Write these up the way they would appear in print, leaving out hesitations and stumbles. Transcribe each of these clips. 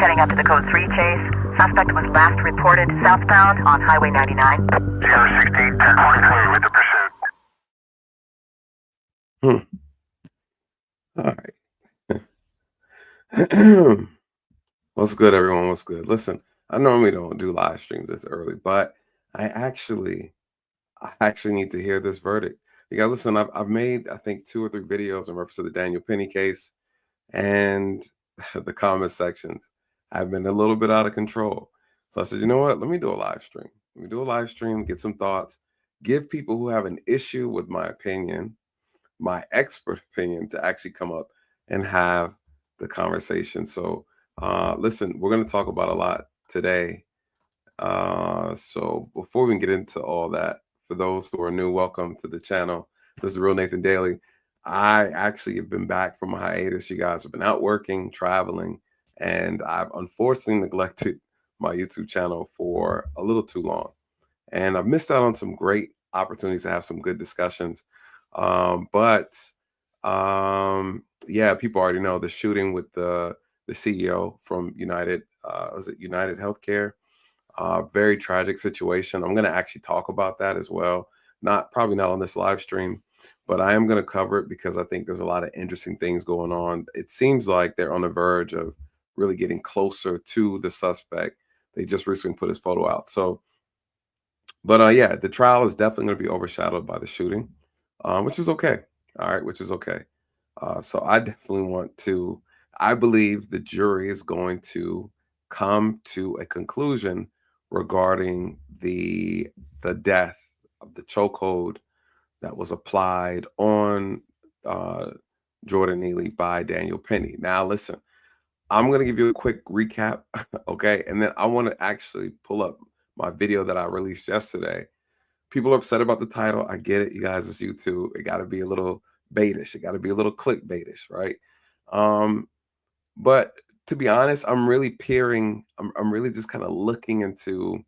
heading up to the code 3 chase. Suspect was last reported southbound on Highway 99. 016, 1023 with the pursuit. All right. What's good, everyone? What's good? Listen, I normally don't do live streams this early, but I actually need to hear this verdict. You guys, listen, I've made, I think, 2 or 3 videos in reference to the Daniel Penny case, and the comment sections have been a little bit out of control. So I said, you know what? Let me do a live stream. Let me do a live stream, get some thoughts, give people who have an issue with my opinion, my expert opinion, to actually come up and have the conversation. So listen, we're going to talk about a lot today. So before we get into all that, for those who are new, welcome to the channel. This is Real Nathan Daly. I actually have been back from a hiatus. You guys have been out working, traveling, and I've unfortunately neglected my YouTube channel for a little too long. And I've missed out on some great opportunities to have some good discussions. Yeah, people already know the shooting with the CEO from United, was it United Healthcare? Very tragic situation. I'm going to actually talk about that as well. Probably not on this live stream, but I am going to cover it because I think there's a lot of interesting things going on. It seems like they're on the verge of really getting closer to the suspect. They just recently put his photo out. So, but yeah, the trial is definitely going to be overshadowed by the shooting, which is okay. All right, which is okay. So I definitely I believe the jury is going to come to a conclusion regarding the death of the chokehold that was applied on Jordan Neely by Daniel Penny. Now, listen, I'm going to give you a quick recap, okay? And then I want to actually pull up my video that I released yesterday. People are upset about the title. I get it, you guys. It's YouTube. It got to be a little baitish. It got to be a little clickbaitish, right? But to be honest, I'm really peering. I'm really just kind of looking into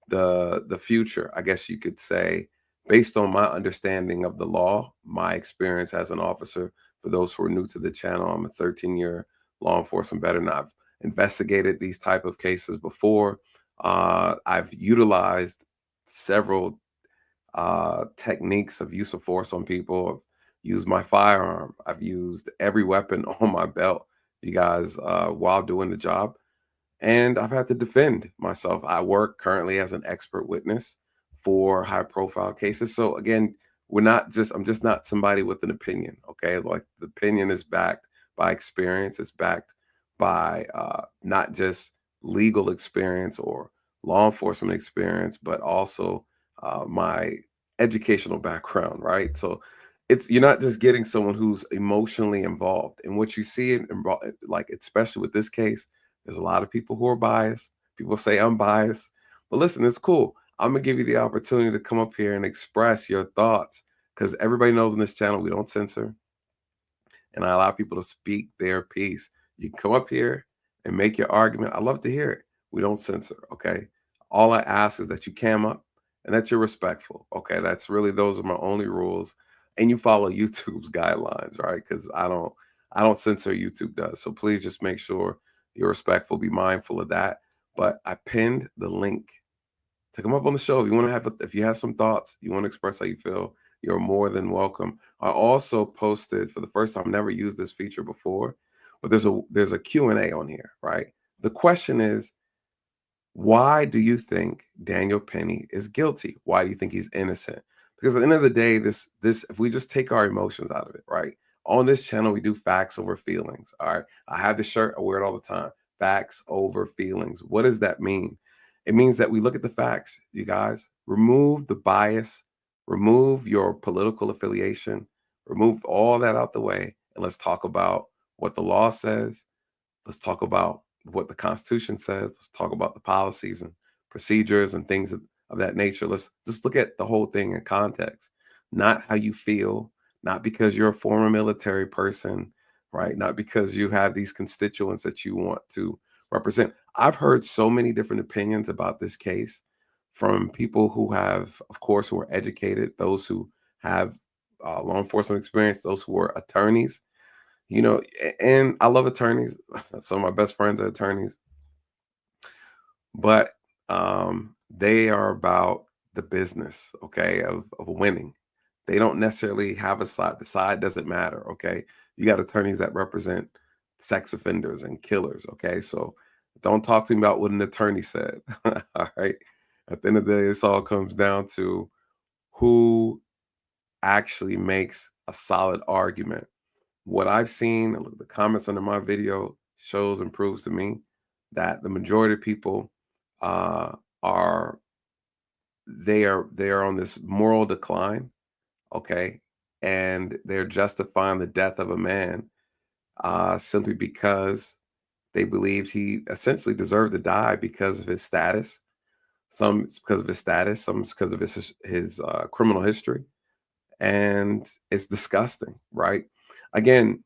the future, I guess you could say, based on my understanding of the law, my experience as an officer. For those who are new to the channel, I'm a 13-year law enforcement veteran. I've investigated these type of cases before. I've utilized several techniques of use of force on people. I've used my firearm. I've used every weapon on my belt, you guys, while doing the job. And I've had to defend myself. I work currently as an expert witness for high profile cases. So again, I'm just not somebody with an opinion. Okay. Like, the opinion is backed by experience. It's backed by not just legal experience or law enforcement experience, but also my educational background, right? So you're not just getting someone who's emotionally involved. And what you see like, especially with this case, there's a lot of people who are biased. People say I'm biased, but listen, it's cool. I'm gonna give you the opportunity to come up here and express your thoughts, because everybody knows in this channel we don't censor, and I allow people to speak their piece. You can come up here and make your argument. I love to hear it. We don't censor, okay? All I ask is that you cam up and that you're respectful, okay? Those are my only rules. And you follow YouTube's guidelines, right? Because I don't censor, YouTube does. So please just make sure you're respectful, be mindful of that. But I pinned the link to come up on the show. If you have some thoughts, you want to express how you feel, you're more than welcome. I also posted, for the first time, never used this feature before, but there's a Q&A on here, right? The question is, why do you think Daniel Penny is guilty? Why do you think he's innocent? Because at the end of the day, this if we just take our emotions out of it, right? On this channel, we do facts over feelings. All right. I have this shirt, I wear it all the time. Facts over feelings. What does that mean? It means that we look at the facts, you guys. Remove the bias, remove your political affiliation, remove all that out the way, and let's talk about what the law says. Let's talk about what the Constitution says. Let's talk about the policies and procedures and things of that nature. Let's just look at the whole thing in context, not how you feel, not because you're a former military person, right? Not because you have these constituents that you want to represent. I've heard so many different opinions about this case from people who have, of course, who are educated, those who have law enforcement experience, those who are attorneys. And I love attorneys. Some of my best friends are attorneys. but they are about the business, okay, of winning. They don't necessarily have a side. The side doesn't matter, okay? You got attorneys that represent sex offenders and killers, okay? So don't talk to me about what an attorney said. All right. At the end of the day, this all comes down to who actually makes a solid argument. What I've seen, and look, the comments under my video shows and proves to me that the majority of people uh, are they are on this moral decline, okay, and they're justifying the death of a man simply because they believed he essentially deserved to die because of his status. Some it's because of his status, some it's because of his criminal history, and it's disgusting, right? Again,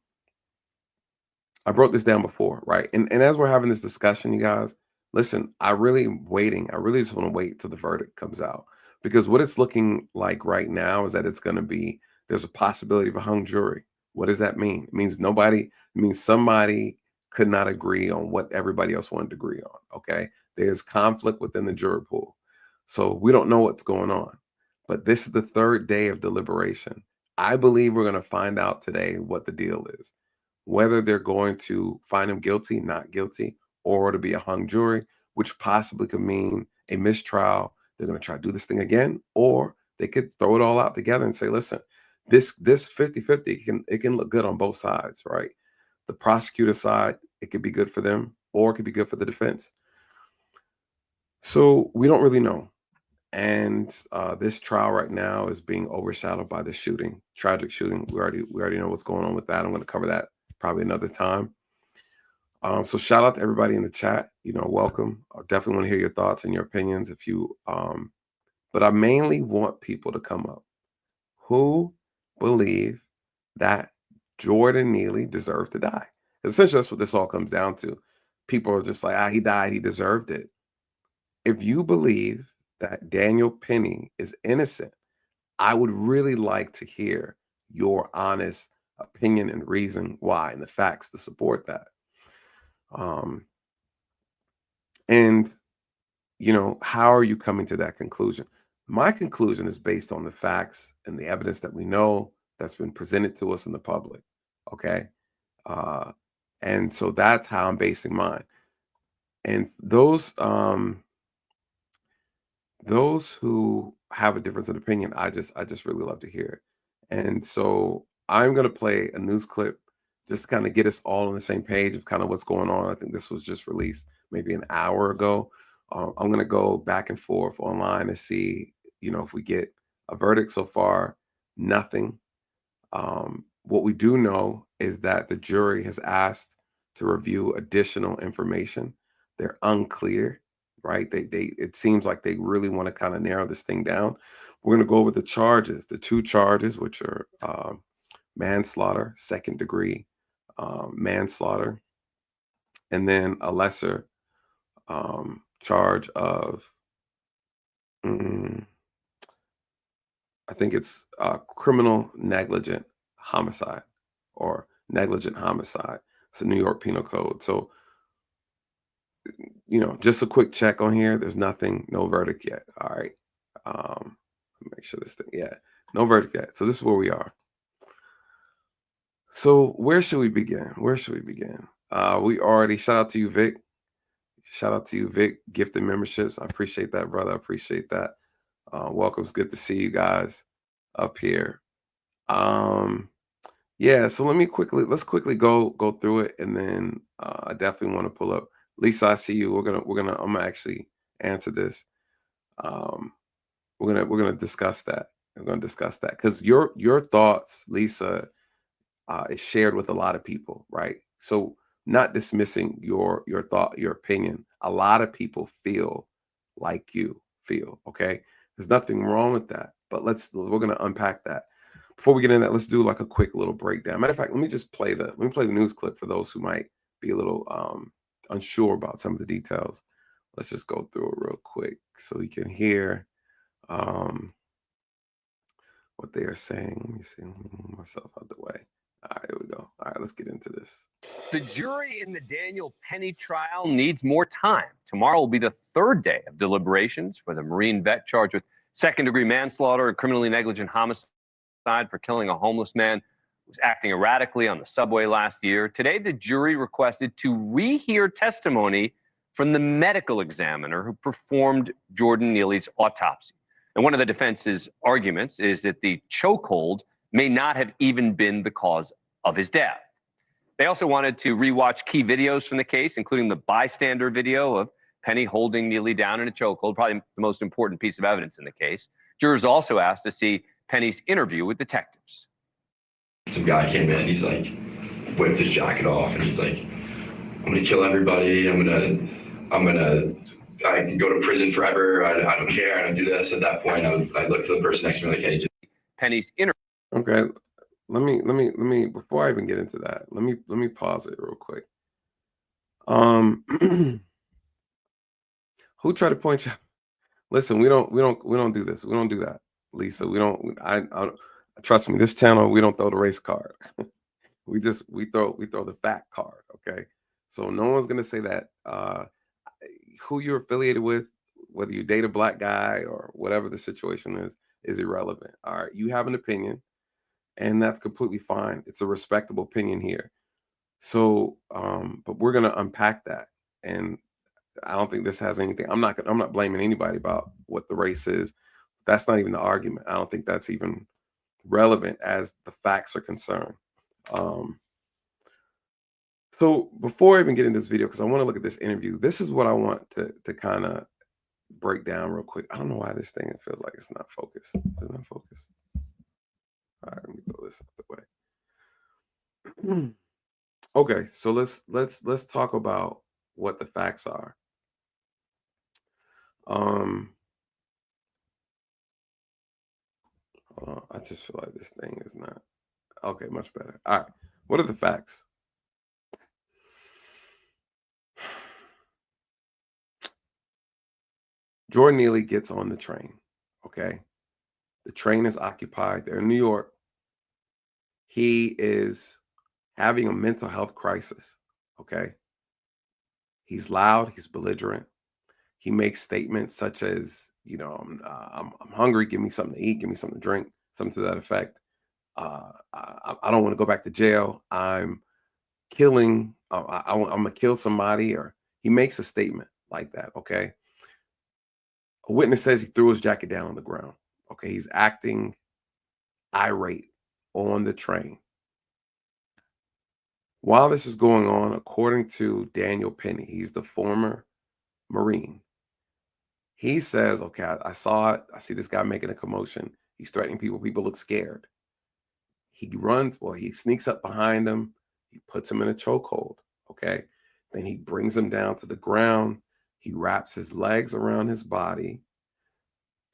I broke this down before, right? And as we're having this discussion, you guys, listen, I really am waiting. I really just want to wait till the verdict comes out because what it's looking like right now is that it's going to be there's a possibility of a hung jury. What does that mean? It means nobody, it means somebody could not agree on what everybody else wanted to agree on. Okay. There's conflict within the jury pool. So we don't know what's going on. But this is the third day of deliberation. I believe we're going to find out today what the deal is, whether they're going to find him guilty, not guilty, or to be a hung jury, which possibly could mean a mistrial. They're going to try to do this thing again, or they could throw it all out together and say, listen, this 50-50 it can look good on both sides, right? The prosecutor side, it could be good for them, or it could be good for the defense. So we don't really know. And this trial right now is being overshadowed by the shooting, tragic shooting. We already know what's going on with that. I'm going to cover that probably another time. So shout out to everybody in the chat. Welcome. I definitely want to hear your thoughts and your opinions. But I mainly want people to come up who believe that Jordan Neely deserved to die. Essentially, that's what this all comes down to. People are just like, he died, he deserved it. If you believe that Daniel Penny is innocent, I would really like to hear your honest opinion and reason why and the facts to support that. Um, and how are you coming to that conclusion? My conclusion is based on the facts and the evidence that we know that's been presented to us in the public. Okay. Uh, and so that's how I'm basing mine. And those who have a difference in opinion, I just really love to hear it. And so I'm gonna play a news clip just to kind of get us all on the same page of kind of what's going on. I think this was just released maybe an hour ago. I'm gonna go back and forth online and see, if we get a verdict so far. Nothing. What we do know is that the jury has asked to review additional information. They're unclear, right? They it seems like they really want to kind of narrow this thing down. We're going to go over the charges, the two charges, which are manslaughter, second degree manslaughter, and then a lesser charge of mm, I think it's criminal negligent homicide or negligent homicide. It's a New York Penal Code. So, just a quick check on here. There's nothing, no verdict yet. All right. Make sure this thing, yeah, no verdict yet. So this is where we are. So where should we begin? Where should we begin? We already shout out to you, Vic. Shout out to you, Vic. Gifted memberships. I appreciate that, brother. I appreciate that. Welcome. It's good to see you guys up here. Yeah, so let's quickly go through it, and then I definitely want to pull up. Lisa, I see you. I'm gonna actually answer this. Um, we're gonna discuss that. We're gonna discuss that because your thoughts, Lisa, is shared with a lot of people, right? So not dismissing your thought, your opinion. A lot of people feel like you feel. Okay, there's nothing wrong with that, but we're gonna unpack that. Before we get into that, let's do like a quick little breakdown. Matter of fact, let me play the news clip for those who might be a little unsure about some of the details. Let's just go through it real quick so you can hear um, what they are saying. Let me see, myself out the way. All right, here we go. All right, let's get into this. The jury in the Daniel Penny trial needs more time. Tomorrow will be the third day of deliberations for the Marine vet charged with second-degree manslaughter and criminally negligent homicide for killing a homeless man who was acting erratically on the subway last year. Today, the jury requested to rehear testimony from the medical examiner who performed Jordan Neely's autopsy. And one of the defense's arguments is that the chokehold may not have even been the cause of his death. They also wanted to rewatch key videos from the case, including the bystander video of Penny holding Neely down in a chokehold, probably the most important piece of evidence in the case. Jurors also asked to see Penny's interview with detectives. Some guy came in, he's like, whipped his jacket off, and he's like, I'm gonna kill everybody, I can go to prison forever, I don't care, I don't do this. At that point, I looked to the person next to me like, hey, Penny's interview. Okay, let me before I even get into that, let me pause it real quick. Who tried to point you? Listen, we don't do this. We don't do that, Lisa. We don't. I trust me. This channel, we don't throw the race card. we throw the fact card. Okay, so no one's gonna say that who you're affiliated with, whether you date a black guy or whatever the situation is irrelevant. All right, you have an opinion, and that's completely fine. It's a respectable opinion here. So, but we're gonna unpack that, and I don't think this has anything. I'm not blaming anybody about what the race is. That's not even the argument. I don't think that's even relevant as the facts are concerned. So before I even get into this video, because I want to look at this interview, this is what I want to kind of break down real quick. I don't know why this thing, it feels like it's not focused. Is it not focused? All right, let me throw this out the way. Okay, so let's talk about what the facts are. Hold on, I just feel like this thing is not okay. Much better. All right, what are the facts? Jordan Neely gets on the train. Okay, the train is occupied. They're in New York. He is having a mental health crisis. Okay, he's loud. He's belligerent. He makes statements such as, you know, I'm hungry. Give me something to eat. Give me something to drink. Something to that effect. I don't want to go back to jail. I'm killing. I'm gonna kill somebody. Or he makes a statement like that. Okay. A witness says he threw his jacket down on the ground. Okay, he's acting irate on the train. While this is going on, according to Daniel Penny, he's the former Marine. He says, okay, I saw it. I see this guy making a commotion. He's threatening people. People look scared. He runs, or he sneaks up behind him. He puts him in a chokehold. Okay. Then he brings him down to the ground. He wraps his legs around his body,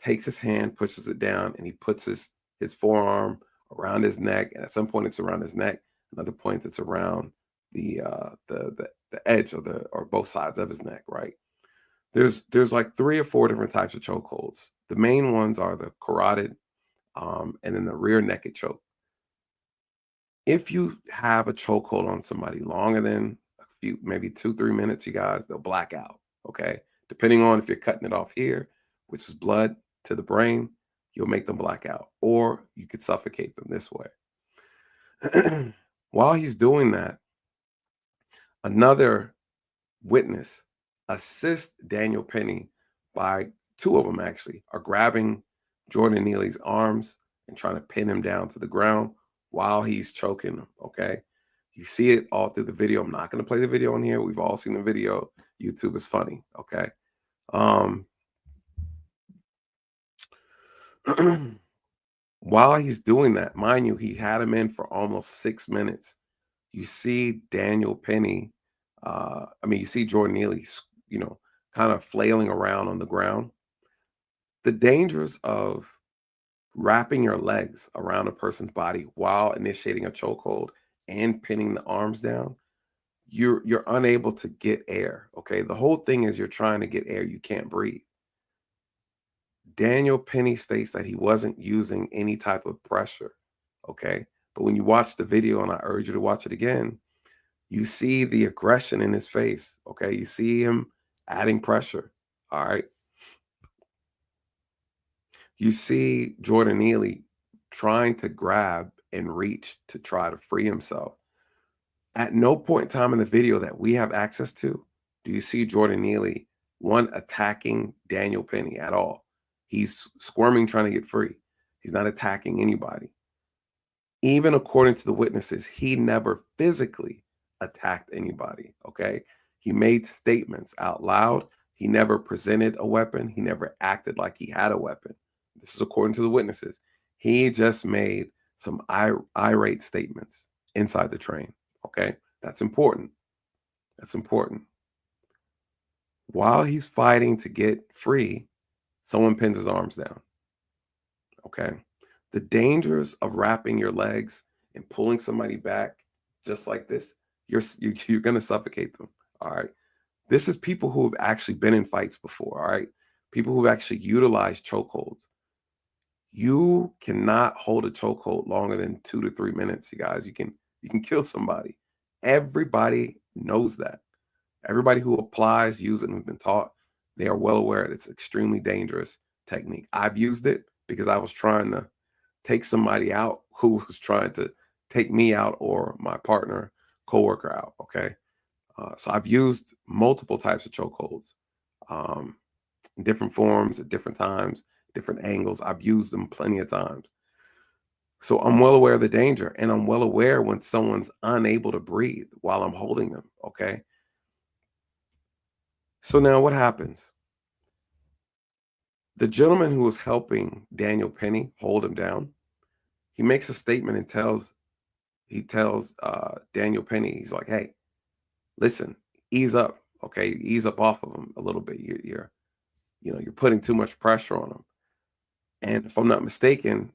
takes his hand, pushes it down, and he puts his forearm around his neck. And at some point, it's around his neck. Another point, it's around the edge or both sides of his neck. Right. There's like 3 or 4 different types of chokeholds. The main ones are the carotid, and then the rear naked choke. If you have a chokehold on somebody longer than a few, maybe 2-3 minutes, you guys, they'll black out. Okay, depending on if you're cutting it off here, which is blood to the brain, you'll make them black out, or you could suffocate them this way. While he's doing that, another witness assists Daniel Penny by 2 of them actually are grabbing Jordan Neely's arms and trying to pin him down to the ground while he's choking him. Okay, you see it all through the video. I'm not going to play the video on here. We've all seen the video. YouTube is funny. Okay. While he's doing that, mind you, he had him in for almost 6 minutes. You see Daniel Penny, you see Jordan Neely, kind of flailing around on the ground. The dangers of wrapping your legs around a person's body while initiating a chokehold and pinning the arms down, you're unable to get air. Okay, the whole thing is you're trying to get air. You can't breathe. Daniel Penny states that he wasn't using any type of pressure. Okay, But when you watch the video, and I urge you to watch it again, you see the aggression in his face. Okay. You see him adding pressure. All right. You see Jordan Neely trying to grab and reach to try to free himself. At no point in time in the video that we have access to do you see Jordan Neely, one, attacking Daniel Penny at all. He's squirming, trying to get free. He's not attacking anybody. Even according to the witnesses, he never physically attacked anybody. Okay. He made statements out loud. He never presented a weapon. He never acted like he had a weapon. This is according to the witnesses. He just made some irate statements inside the train. Okay. That's important. That's important. While he's fighting to get free, someone pins his arms down. Okay. The dangers of wrapping your legs and pulling somebody back just like this, you're going to suffocate them. All right. This is people who have actually been in fights before. All right. People who've actually utilized chokeholds. You cannot hold a chokehold longer than 2 to 3 minutes, you guys. You can kill somebody. Everybody knows that. Everybody who applies, uses it, and have been taught, they are well aware that it's extremely dangerous technique. I've used it because I was trying to take somebody out who was trying to take me out or my partner, coworker out. Okay. So I've used multiple types of chokeholds, in different forms at different times, different angles. I've used them plenty of times. So I'm well aware of the danger, and I'm well aware when someone's unable to breathe while I'm holding them. Okay. So now what happens? The gentleman who was helping Daniel Penny hold him down, he makes a statement and tells Daniel Penny, he's like, "Hey, listen, ease up, okay? Ease up off of him a little bit. You're putting too much pressure on him." And if I'm not mistaken,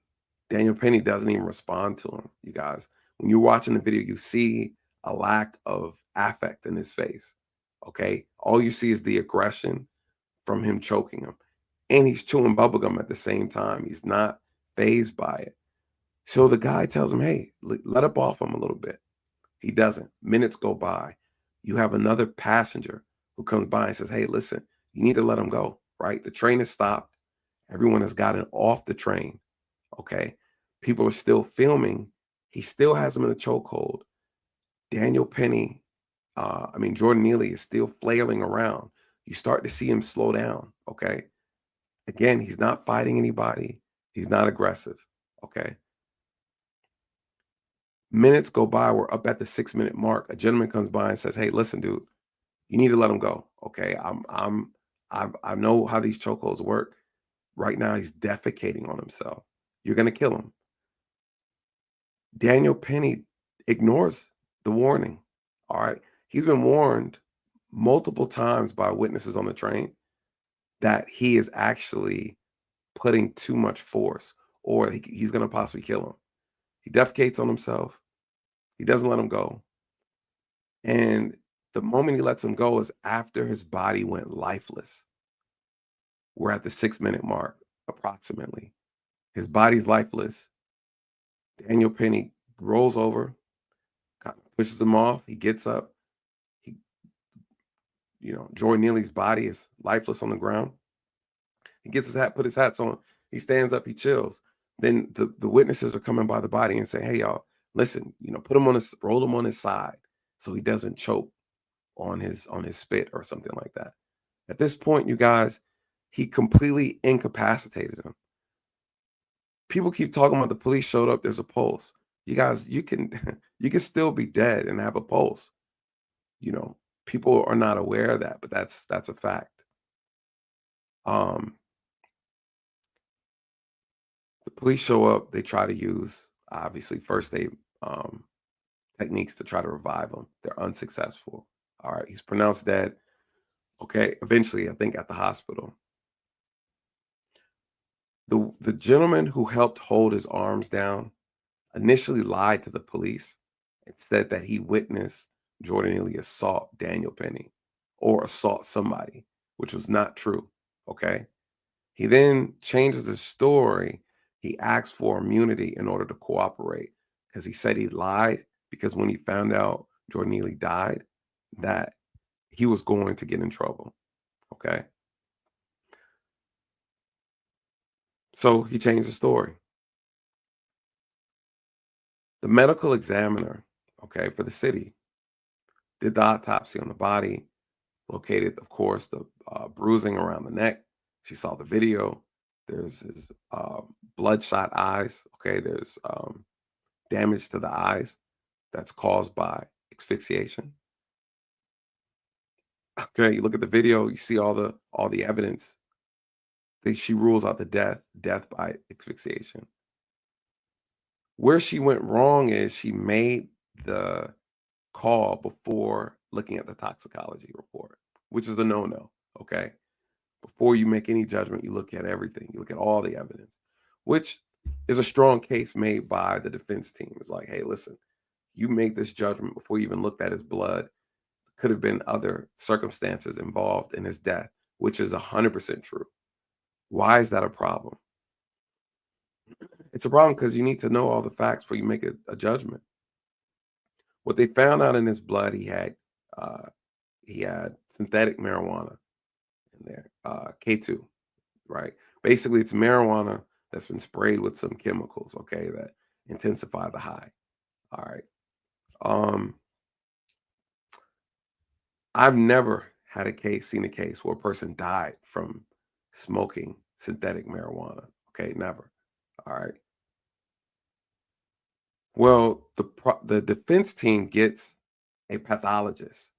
Daniel Penny doesn't even respond to him. You guys, when you're watching the video, you see a lack of affect in his face. Okay, all you see is the aggression from him choking him, and he's chewing bubblegum at the same time. He's not phased by it. So the guy tells him, "Hey, let up off him a little bit." He doesn't. Minutes go by. You have another passenger who comes by and says, "Hey, listen, you need to let him go," right? The train has stopped. Everyone has gotten off the train. Okay. People are still filming. He still has him in a chokehold. Daniel Penny, Jordan Neely is still flailing around. You start to see him slow down. Okay. Again, he's not fighting anybody. He's not aggressive. Okay. Minutes go by. We're up at the 6-minute mark. A gentleman comes by and says, "Hey, listen, dude, you need to let him go." Okay. I know how these chokeholds work. Right now, he's defecating on himself. You're going to kill him. Daniel Penny ignores the warning. All right. He's been warned multiple times by witnesses on the train that he is actually putting too much force, or he's going to possibly kill him. He defecates on himself. He doesn't let him go. And the moment he lets him go is after his body went lifeless. We're at the 6-minute mark, approximately. His body's lifeless. Daniel Penny rolls over, kind of pushes him off. He gets up. Jordan Neely's body is lifeless on the ground. He gets his hat, put his hats on. He stands up, he chills. Then the witnesses are coming by the body and say, "Hey, y'all, listen, roll him on his side so he doesn't choke on his spit or something like that." At this point, you guys, he completely incapacitated him. People keep talking about the police showed up, there's a pulse. You guys, you can you can still be dead and have a pulse. People are not aware of that, but that's a fact. The police show up, they try to use obviously first aid techniques to try to revive him. They're unsuccessful. All right, he's pronounced dead. Okay, eventually, I think at the hospital. The gentleman who helped hold his arms down initially lied to the police and said that he witnessed Jordan Neely assault Daniel Penny or assault somebody, which was not true. Okay. He then changes the story. He asks for immunity in order to cooperate because he said he lied, because when he found out Jordan Neely died, that he was going to get in trouble. Okay. So he changed the story. The medical examiner, okay, for the city did the autopsy on the body, located, of course, the bruising around the neck. She saw the video. There's his bloodshot eyes. Okay. There's damage to the eyes that's caused by asphyxiation. Okay. You look at the video, you see all the evidence. She rules out the death by asphyxiation. Where she went wrong is she made the call before looking at the toxicology report, which is a no-no. Okay. Before you make any judgment, you look at everything. You look at all the evidence, which is a strong case made by the defense team. It's like, hey, listen, you make this judgment before you even looked at his blood. Could have been other circumstances involved in his death, which is 100% true. Why is that a problem? It's a problem because you need to know all the facts before you make a judgment. What they found out in his blood, he had synthetic marijuana in there, K2, right? Basically, it's marijuana that's been sprayed with some chemicals, okay, that intensify the high. All right. I've never seen a case where a person died from smoking synthetic marijuana. Okay, never. All right. Well, the defense team gets a pathologist,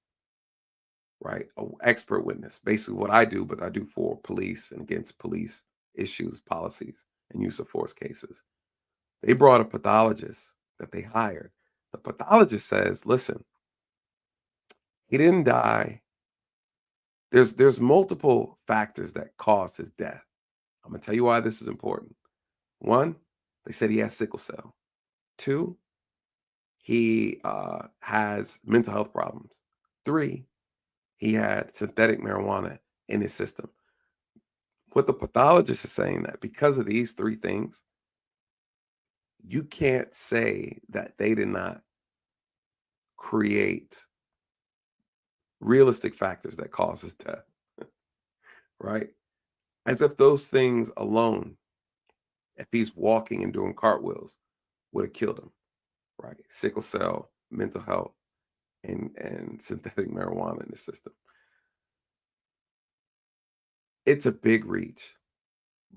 right? An expert witness. Basically, what I do, but I do for police and against police issues, policies, and use of force cases. They brought a pathologist that they hired. The pathologist says, "Listen, he didn't die. There's multiple factors that caused his death. I'm gonna tell you why this is important. One, they said he has sickle cell. Two, he has mental health problems. Three, he had synthetic marijuana in his system." What the pathologist is saying that because of these three things, you can't say that they did not create realistic factors that cause his death, right? As if those things alone, if he's walking and doing cartwheels, would have killed him, right? Sickle cell, mental health, and synthetic marijuana in the system. It's a big reach,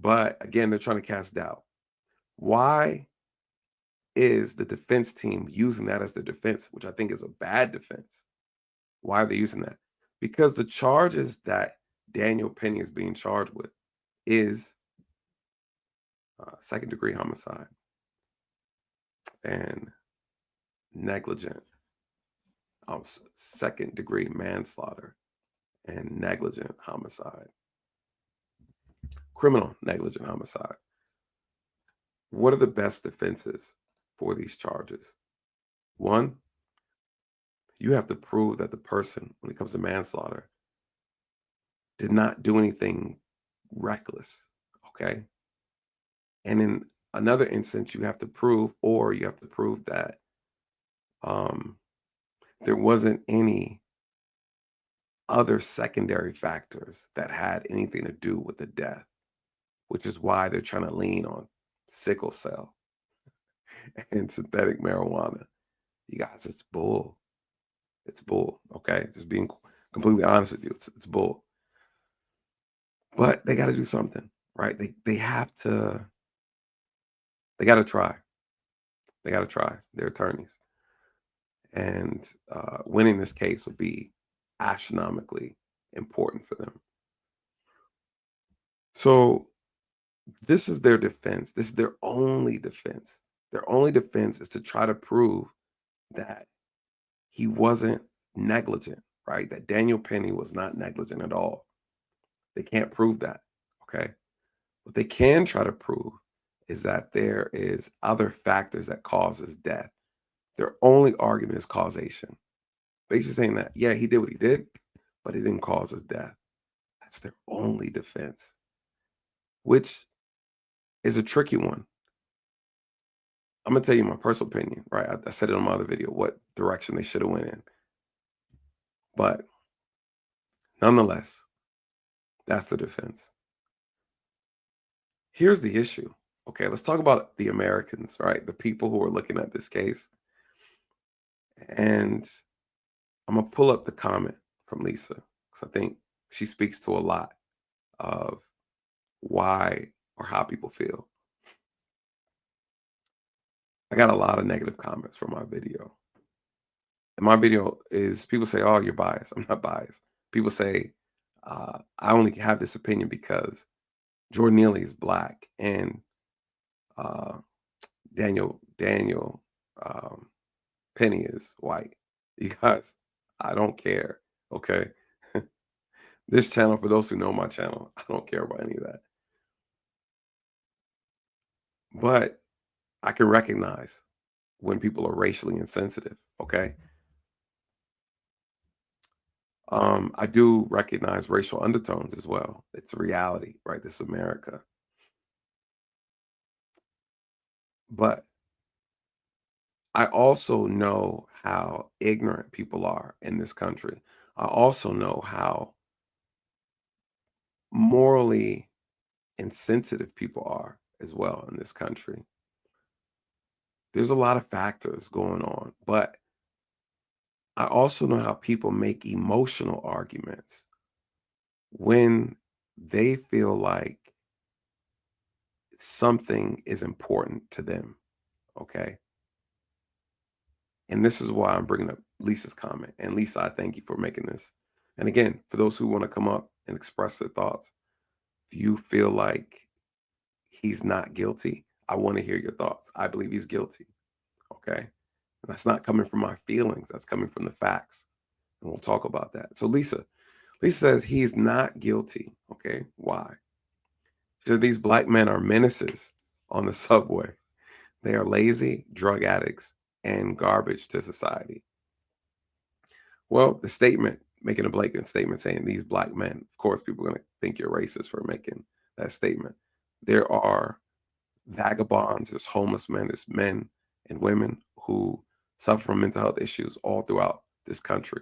but again, they're trying to cast doubt. Why is the defense team using that as their defense, which I think is a bad defense? Why are they using that? Because the charges that Daniel Penny is being charged with is second-degree homicide and negligent, second-degree manslaughter and negligent homicide, criminal negligent homicide. What are the best defenses for these charges? One, you have to prove that the person, when it comes to manslaughter, did not do anything reckless, okay? And in another instance, you have to prove that there wasn't any other secondary factors that had anything to do with the death, which is why they're trying to lean on sickle cell and synthetic marijuana. You guys, it's bull. It's bull, okay? Just being completely honest with you, it's bull. But they got to do something, right? They have to. They got to try. They got to try. They're attorneys, and winning this case would be astronomically important for them. So this is their defense. This is their only defense. Their only defense is to try to prove that he wasn't negligent, right? That Daniel Penny was not negligent at all. They can't prove that, okay? What they can try to prove is that there is other factors that causes death. Their only argument is causation. Basically saying that, yeah, he did what he did, but it didn't cause his death. That's their only defense, which is a tricky one. I'm gonna tell you my personal opinion, right? I said it on my other video, what direction they should have went in. But nonetheless, that's the defense. Here's the issue. Okay, let's talk about the Americans, right? The people who are looking at this case. And I'm gonna pull up the comment from Lisa because I think she speaks to a lot of why or how people feel. I got a lot of negative comments from my video. And my video is people say, "Oh, you're biased." I'm not biased. People say, "I only have this opinion because Jordan Neely is black and uh, Daniel Penny is white." You guys, I don't care. Okay, this channel, for those who know my channel, I don't care about any of that. But I can recognize when people are racially insensitive. Okay. I do recognize racial undertones as well. It's a reality, right? This is America. But I also know how ignorant people are in this country. I also know how morally insensitive people are as well in this country. There's a lot of factors going on, but I also know how people make emotional arguments when they feel like something is important to them. Okay. And this is why I'm bringing up Lisa's comment. And Lisa, I thank you for making this. And again, for those who want to come up and express their thoughts, if you feel like he's not guilty, I want to hear your thoughts. I believe he's guilty. Okay. And that's not coming from my feelings, that's coming from the facts. And we'll talk about that. So Lisa says he's not guilty. Okay. Why? So these black men are menaces on the subway. They are lazy, drug addicts, and garbage to society. Well, the statement, making a blatant statement saying these black men, of course, people are going to think you're racist for making that statement. There are vagabonds, there's homeless men, there's men and women who suffer from mental health issues all throughout this country.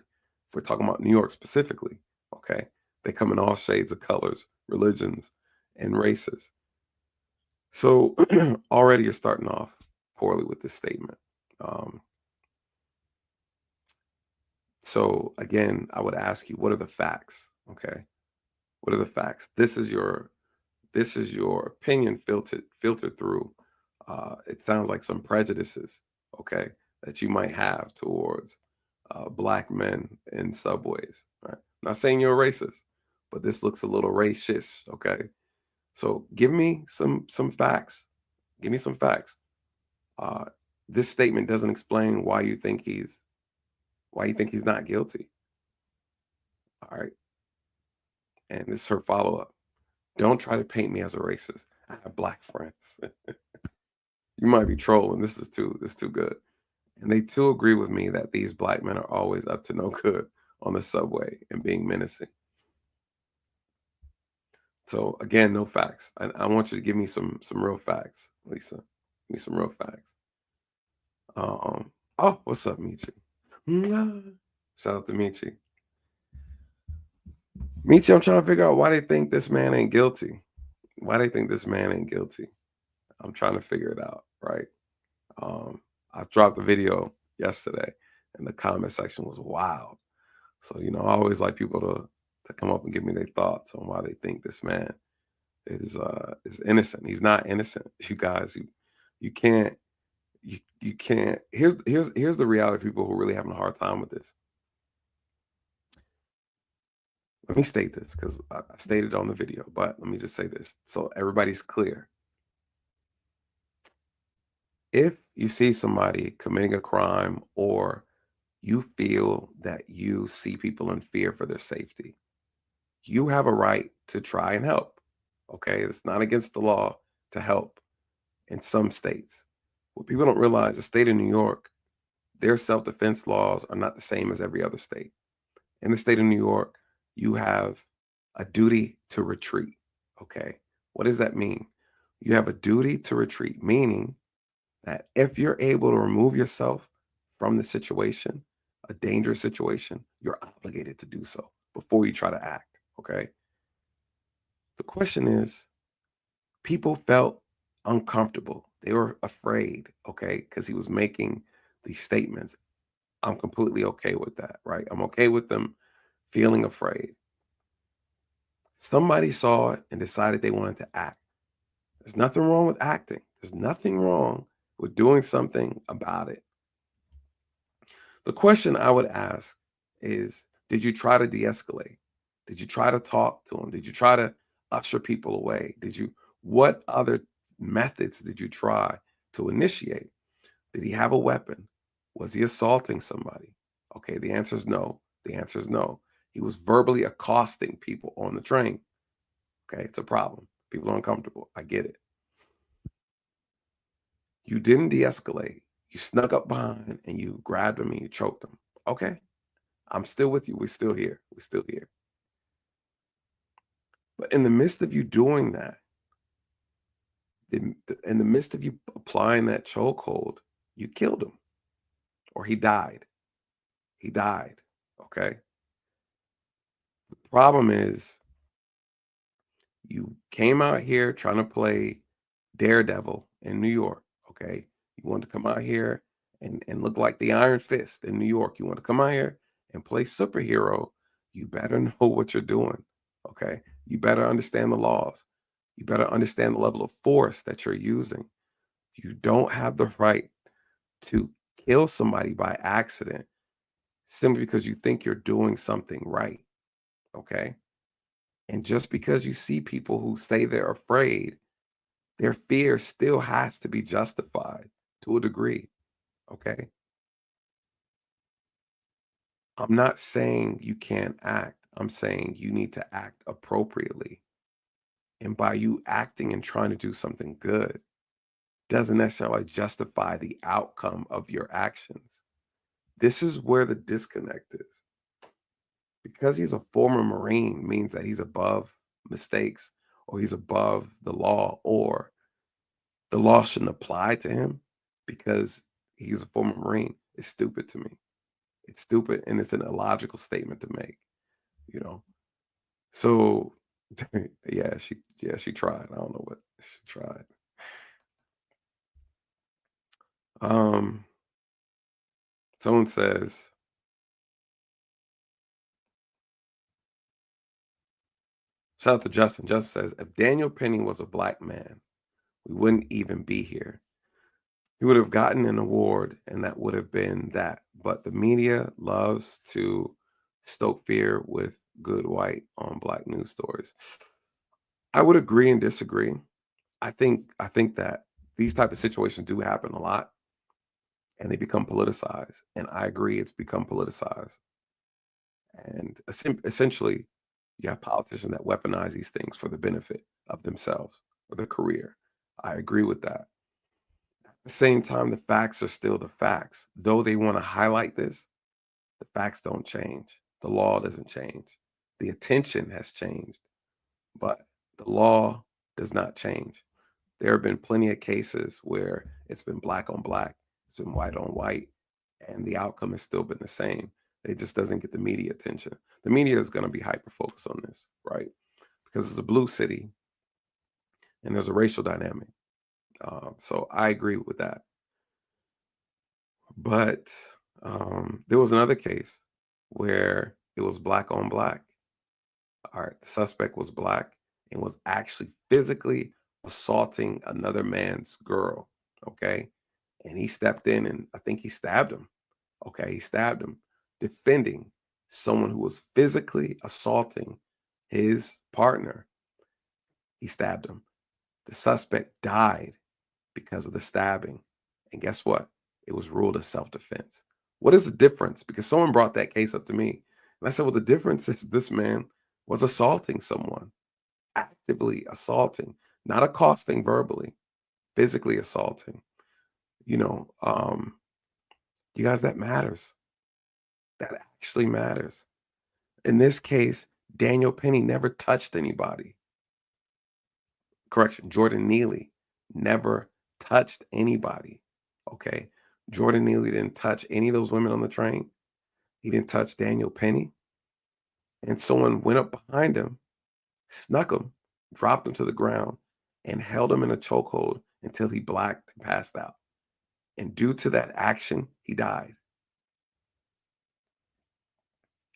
If we're talking about New York specifically, okay, they come in all shades of colors, religions, and races. So already you're starting off poorly with this statement. So again, I would ask you, what are the facts? Okay, what are the facts? This is your opinion filtered through. It sounds like some prejudices, okay, that you might have towards black men in subways. Right? Not saying you're a racist, but this looks a little racist. Okay, so give me some facts. Give me some facts. This statement doesn't explain why you think he's not guilty. All right. And this is her follow up. Don't try to paint me as a racist. I have black friends. You might be trolling. This is too good. And they too agree with me that these black men are always up to no good on the subway and being menacing. So again, no facts. I want you to give me some real facts, Lisa. Give me some real facts. Oh, what's up, Michi? Shout out to Michi. Michi, I'm trying to figure out why they think this man ain't guilty. Why they think this man ain't guilty. I'm trying to figure it out, right? I dropped a video yesterday and the comment section was wild. So, I always like people to come up and give me their thoughts on why they think this man is innocent. He's not innocent. You guys, you can't you can't. Here's the reality of people who are really having a hard time with this. Let me state this because I stated on the video, but let me just say this so everybody's clear. If you see somebody committing a crime or you feel that you see people in fear for their safety, you have a right to try and help. Okay. It's not against the law to help in some states. What people don't realize, the state of New York, their self-defense laws are not the same as every other state. In the state of New York, you have a duty to retreat. Okay. What does that mean? You have a duty to retreat, meaning that if you're able to remove yourself from the situation, a dangerous situation, you're obligated to do so before you try to act. Okay. The question is, people felt uncomfortable. They were afraid, okay, because he was making these statements. I'm completely okay with that, right? I'm okay with them feeling afraid. Somebody saw it and decided they wanted to act. There's nothing wrong with acting. There's nothing wrong with doing something about it. The question I would ask is, did you try to de-escalate? Did you try to talk to him? Did you try to usher people away? What other methods did you try to initiate? Did he have a weapon? Was he assaulting somebody? Okay, the answer is no. The answer is no. He was verbally accosting people on the train. Okay, it's a problem. People are uncomfortable. I get it. You didn't de-escalate. You snuck up behind and you grabbed him and you choked him. Okay, I'm still with you. We're still here. We're still here. But in the midst of you doing that, in the midst of you applying that chokehold, you killed him or he died. He died. Okay. The problem is you came out here trying to play Daredevil in New York. Okay. You wanted to come out here and look like the Iron Fist in New York. You want to come out here and play superhero. You better know what you're doing. Okay. You better understand the laws. You better understand the level of force that you're using. You don't have the right to kill somebody by accident simply because you think you're doing something right. Okay. And just because you see people who say they're afraid, their fear still has to be justified to a degree. Okay. I'm not saying you can't act. I'm saying you need to act appropriately. And by you acting and trying to do something good doesn't necessarily justify the outcome of your actions. This is where the disconnect is. Because he's a former Marine means that he's above mistakes or he's above the law or the law shouldn't apply to him because he's a former Marine is stupid to me. It's stupid and it's an illogical statement to make, you know. So she tried. I don't know what she tried. Um Someone says, shout out to Justin. Justin says, if Daniel Penny was a black man, we wouldn't even be here. He would have gotten an award, and that would have been that. But the media loves to stoke fear with good white on black news stories. I would agree and disagree. I think that these type of situations do happen a lot, and they become politicized. And I agree, it's become politicized. And essentially, you have politicians that weaponize these things for the benefit of themselves or their career. I agree with that. At the same time, the facts are still the facts. Though they want to highlight this, the facts don't change. The law doesn't change. The attention has changed, but the law does not change. There have been plenty of cases where it's been black on black, it's been white on white, and the outcome has still been the same. It just doesn't get the media attention. The media is going to be hyper focused on this, right? Because it's a blue city and there's a racial dynamic. So I agree with that. But there was another case where it was black on black. All right, the suspect was black and was actually physically assaulting another man's girl. Okay. And he stepped in and I think he stabbed him. Okay. He stabbed him, defending someone who was physically assaulting his partner. He stabbed him. The suspect died because of the stabbing. And guess what? It was ruled as self-defense. What is the difference? Because someone brought that case up to me. And I said, well, the difference is this man was assaulting someone, actively assaulting, not accosting verbally, physically assaulting. You know, you guys, that matters. That actually matters. In this case, Daniel Penny never touched anybody. Correction, Jordan Neely never touched anybody. Okay. Jordan Neely didn't touch any of those women on the train. He didn't touch Daniel Penny. And someone went up behind him, snuck him, dropped him to the ground, and held him in a chokehold until he blacked and passed out. And due to that action, he died.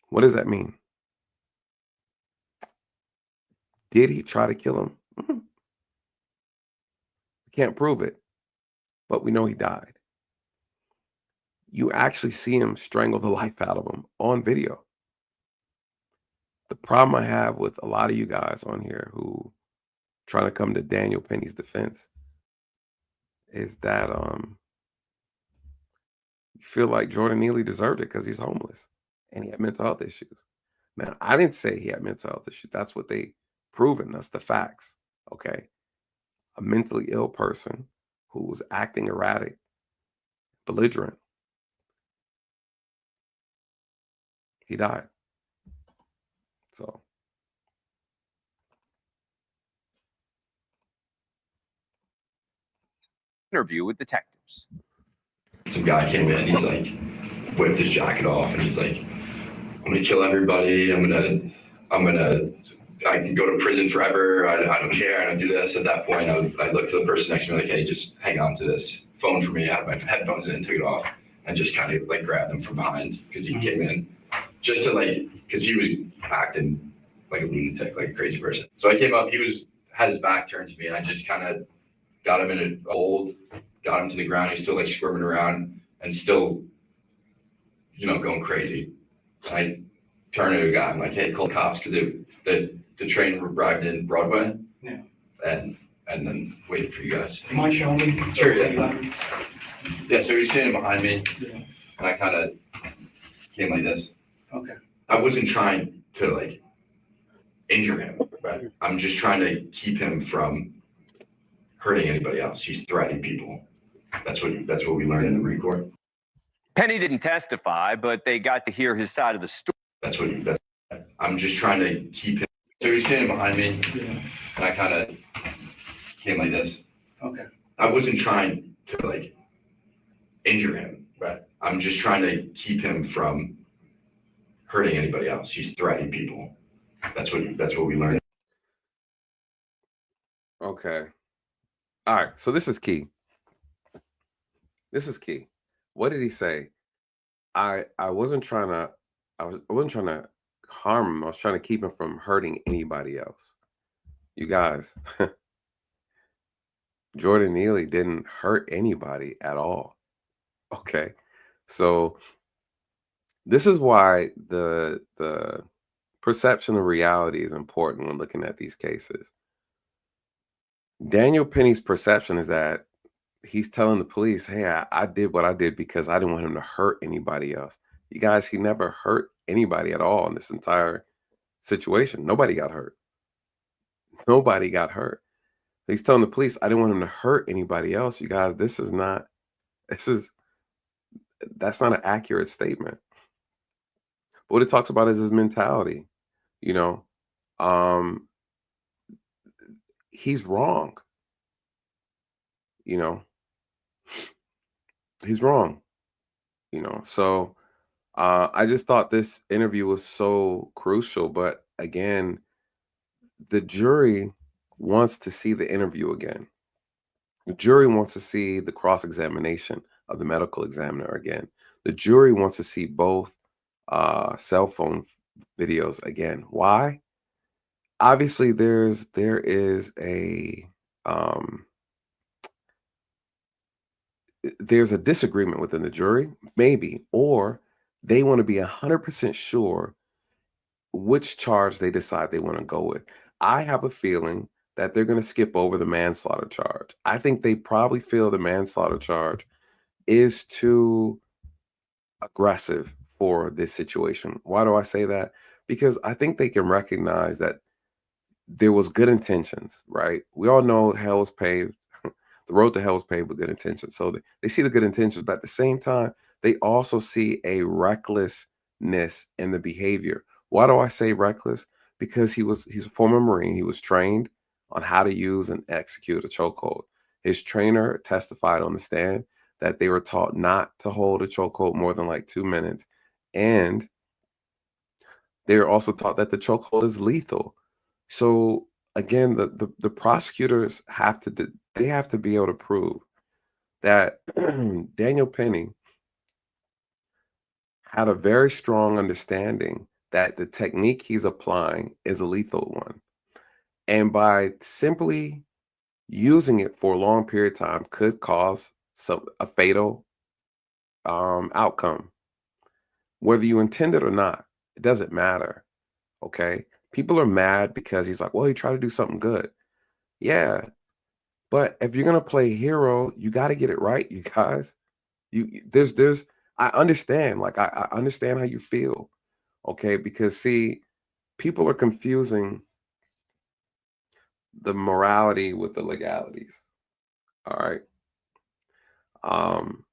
What does that mean? Did he try to kill him? We can't prove it, but we know he died. You actually see him strangle the life out of him on video. The problem I have with a lot of you guys on here who trying to come to Daniel Penny's defense is that you feel like Jordan Neely deserved it because he's homeless and he had mental health issues. Now, I didn't say he had mental health issues. That's what they proven. That's the facts. Okay. A mentally ill person who was acting erratic, belligerent. He died. So Interview with detectives. Some guy came in, he's like, whipped his jacket off, and he's like, I'm gonna kill everybody. I can go to prison forever. I don't care. I don't do this. At that point, I looked to the person next to me like, hey, just hang on to this phone for me. I had my headphones in, took it off, and just kind of like grabbed him from behind because he came in just to because he was acting like a lunatic, like a crazy person. So I came up, had his back turned to me, and I just kind of got him in a hold, got him to the ground. He's still like squirming around and still, going crazy. I turned to a guy. I'm like, hey, call the cops because the train arrived in Broadway. Yeah. And then waited for you guys. You mind showing me? Sure, yeah. Yeah, so he was standing behind me, Yeah. and I kind of came like this. Okay. I wasn't trying to injure him. Right. I'm just trying to keep him from hurting anybody else. He's threatening people. That's what we learned in the Marine Corps. Penny didn't testify, but they got to hear his side of the story. I'm just trying to keep him. So he was standing behind me, Yeah. and I kind of came like this. Okay. I wasn't trying to injure him. Right. I'm just trying to keep him from hurting anybody else. He's threatening people. That's what we learned. okay. All right. So this is key. What did he say? I wasn't trying to I wasn't trying to harm him. I was trying to keep him from hurting anybody else. You guys, Jordan Neely didn't hurt anybody at all. Okay. So this is why the perception of reality is important when looking at these cases. Daniel Penny's perception is that he's telling the police, hey, I did what I did because I didn't want him to hurt anybody else. You guys, he never hurt anybody at all in this entire situation. Nobody got hurt. Nobody got hurt. He's telling the police, I didn't want him to hurt anybody else. You guys, that's not an accurate statement. But what it talks about is his mentality. He's wrong. He's wrong. So I just thought this interview was so crucial. But again, the jury wants to see the interview again. The jury wants to see the cross-examination of the medical examiner again. The jury wants to see both cell phone videos again. Why? Obviously, there's a disagreement within the jury, maybe, or they want to be 100% sure which charge they decide they want to go with. I have a feeling that they're going to skip over the manslaughter charge. I think they probably feel the manslaughter charge is too aggressive for this situation. Why do I say that? Because I think they can recognize that there was good intentions, right? We all know hell was paved. The road to hell was paved with good intentions. So they see the good intentions, but at the same time, they also see a recklessness in the behavior. Why do I say reckless? Because he's a former Marine. He was trained on how to use and execute a chokehold. His trainer testified on the stand that they were taught not to hold a chokehold more than like 2 minutes. And they were also taught that the chokehold is lethal. So again, the prosecutors have to they have to be able to prove that Daniel Penny had a very strong understanding that the technique he's applying is a lethal one. And by simply using it for a long period of time could cause a fatal outcome. Whether you intend it or not, it doesn't matter. Okay. People are mad because he's like, well, he tried to do something good. Yeah. But if you're gonna play hero, you gotta get it right, you guys. There's I understand, like I understand how you feel. Okay, because see, people are confusing the morality with the legalities. All right. Um,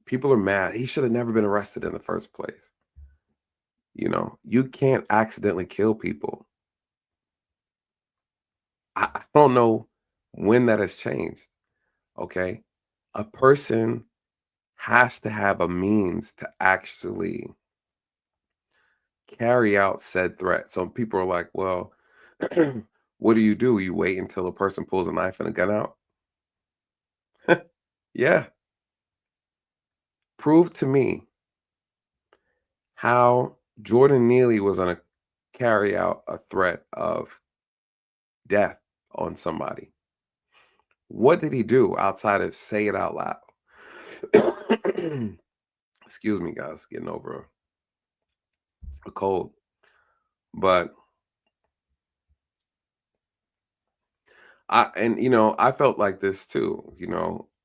people are mad. He should have never been arrested in the first place. You know, you can't accidentally kill people. I don't know when that has changed. Okay. A person has to have a means to actually carry out said threat. Some people are like, well, what do? You wait until a person pulls a knife and a gun out? Yeah. Prove to me how Jordan Neely was going to carry out a threat of death on somebody. What did he do outside of say it out loud? Excuse me, guys, getting over a cold. But I felt like this too.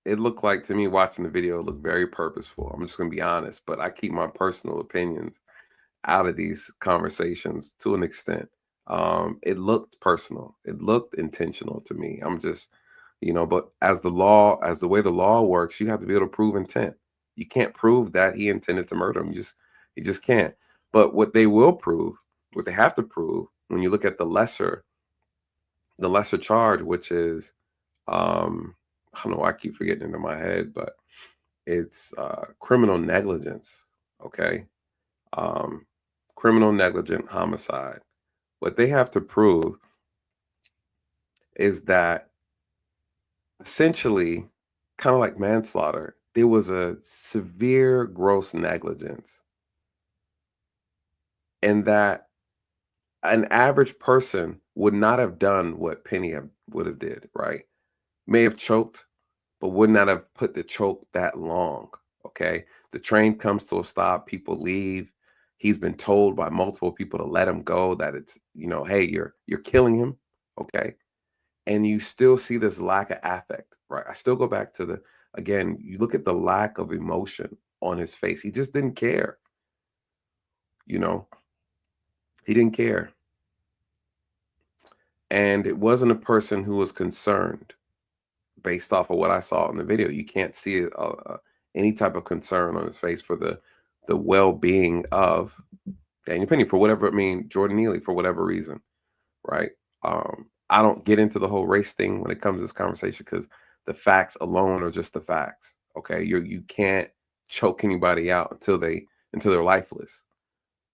It looked like to me watching the video, it looked very purposeful. I'm just gonna be honest, but I keep my personal opinions out of these conversations to an extent. It looked personal. It looked intentional to me. I'm just, but as the way the law works, you have to be able to prove intent. You can't prove that he intended to murder him. You just can't. But what they will prove, what they have to prove, when you look at the lesser charge, which is, I don't know why I keep forgetting it in my head, but it's criminal negligence. Okay. Um, criminal negligent homicide. What they have to prove is that essentially, kind of like manslaughter, there was a severe gross negligence, and that an average person would not have done what would have did, right? May have choked, but would not have put the choke that long. Okay. The train comes to a stop, people leave. He's been told by multiple people to let him go, that it's, hey, you're killing him. Okay. And you still see this lack of affect, right? I still go back to again, you look at the lack of emotion on his face. He just didn't care. You know, he didn't care. And it wasn't a person who was concerned based off of what I saw in the video. You can't see any type of concern on his face for the well-being of Daniel Penny, for whatever, Jordan Neely, for whatever reason, right? I don't get into the whole race thing when it comes to this conversation, because the facts alone are just the facts. Okay, you can't choke anybody out until they're lifeless.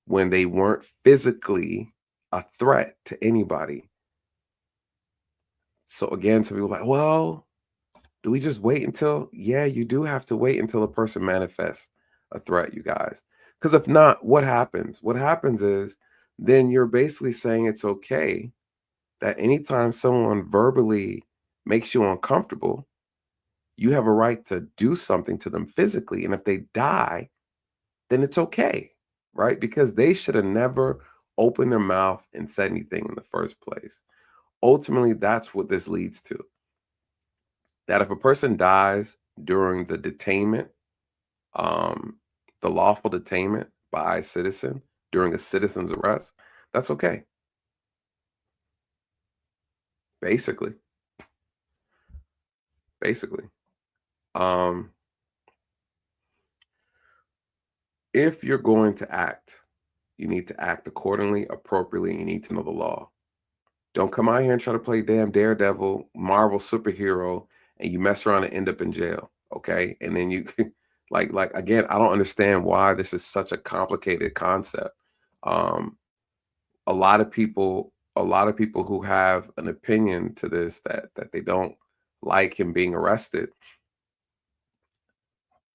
When they weren't physically a threat to anybody. So again, some people are like, well, do we just wait until? Yeah, you do have to wait until a person manifests a threat, you guys. Because if not, what happens? What happens is then you're basically saying it's okay that anytime someone verbally makes you uncomfortable, you have a right to do something to them physically. And if they die, then it's okay, right? Because they should have never opened their mouth and said anything in the first place. Ultimately, that's what this leads to. That if a person dies during the detainment, um, the lawful detainment by a citizen during a citizen's arrest, that's okay. Basically. Basically. Um, if you're going to act, you need to act accordingly, appropriately. You need to know the law. Don't come out here and try to play damn daredevil, Marvel superhero, and you mess around and end up in jail. Okay. And then you like again, I don't understand why this is such a complicated concept. Um, a lot of people who have an opinion to this that they don't like him being arrested,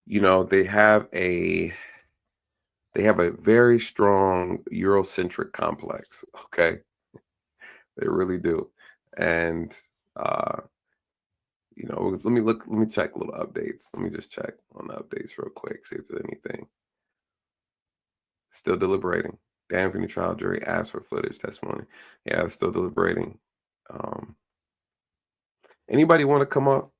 they have a very strong Eurocentric complex. Okay. They really do. And uh let me check little updates. Let me just check on the updates real quick, see if there's anything. Still deliberating. The Anthony trial jury asked for footage testimony. Yeah, still deliberating. Um, Anybody want to come up?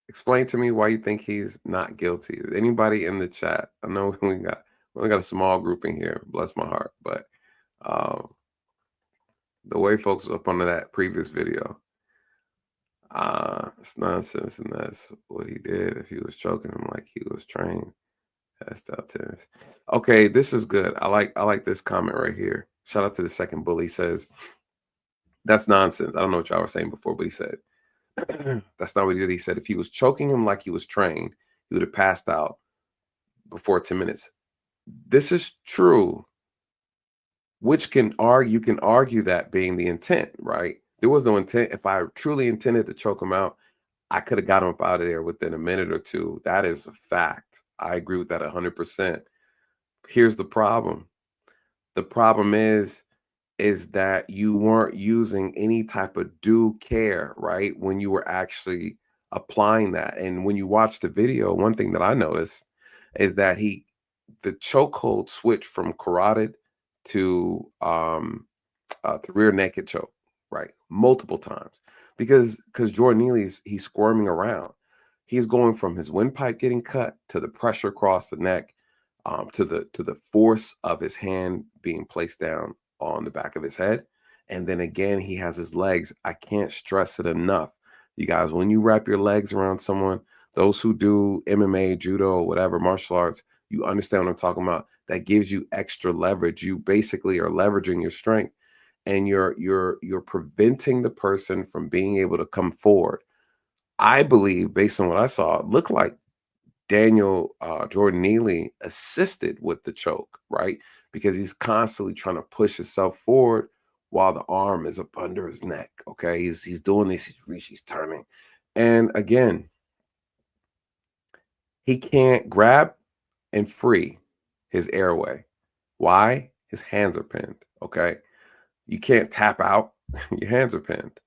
Explain to me why you think he's not guilty. Anybody in the chat? I know we only got a small group in here. Bless my heart, but the way folks up on that previous video, it's nonsense, and that's what he did. If he was choking him like he was trained, that's out tennis. Okay, this is good. I like this comment right here. Shout out to the second bully. He says, "That's nonsense." I don't know what y'all were saying before, but he said, "That's not what he did." He said, "If he was choking him like he was trained, he would have passed out before 10 minutes." This is true. Which you can argue that being the intent, right? There was no intent. If I truly intended to choke him out, I could have got him up out of there within a minute or two. That is a fact. I agree with that 100%. Here's the problem. The problem is that you weren't using any type of due care, right? When you were actually applying that. And when you watch the video, one thing that I noticed is that the chokehold switched from carotid to rear naked choke, right? Multiple times. Because Jordan Neely's he's squirming around. He's going from his windpipe getting cut to the pressure across the neck, to the force of his hand being placed down on the back of his head. And then again, he has his legs. I can't stress it enough. You guys, when you wrap your legs around someone, those who do MMA, judo, whatever, martial arts, you understand what I'm talking about. That gives you extra leverage. You basically are leveraging your strength, and you're preventing the person from being able to come forward. I believe, based on what I saw, it looked like Jordan Neely assisted with the choke, right? Because he's constantly trying to push himself forward while the arm is up under his neck. Okay, he's doing this, he's turning, and again, he can't grab and free his airway. Why? His hands are pinned. Okay, you can't tap out. Your hands are pinned.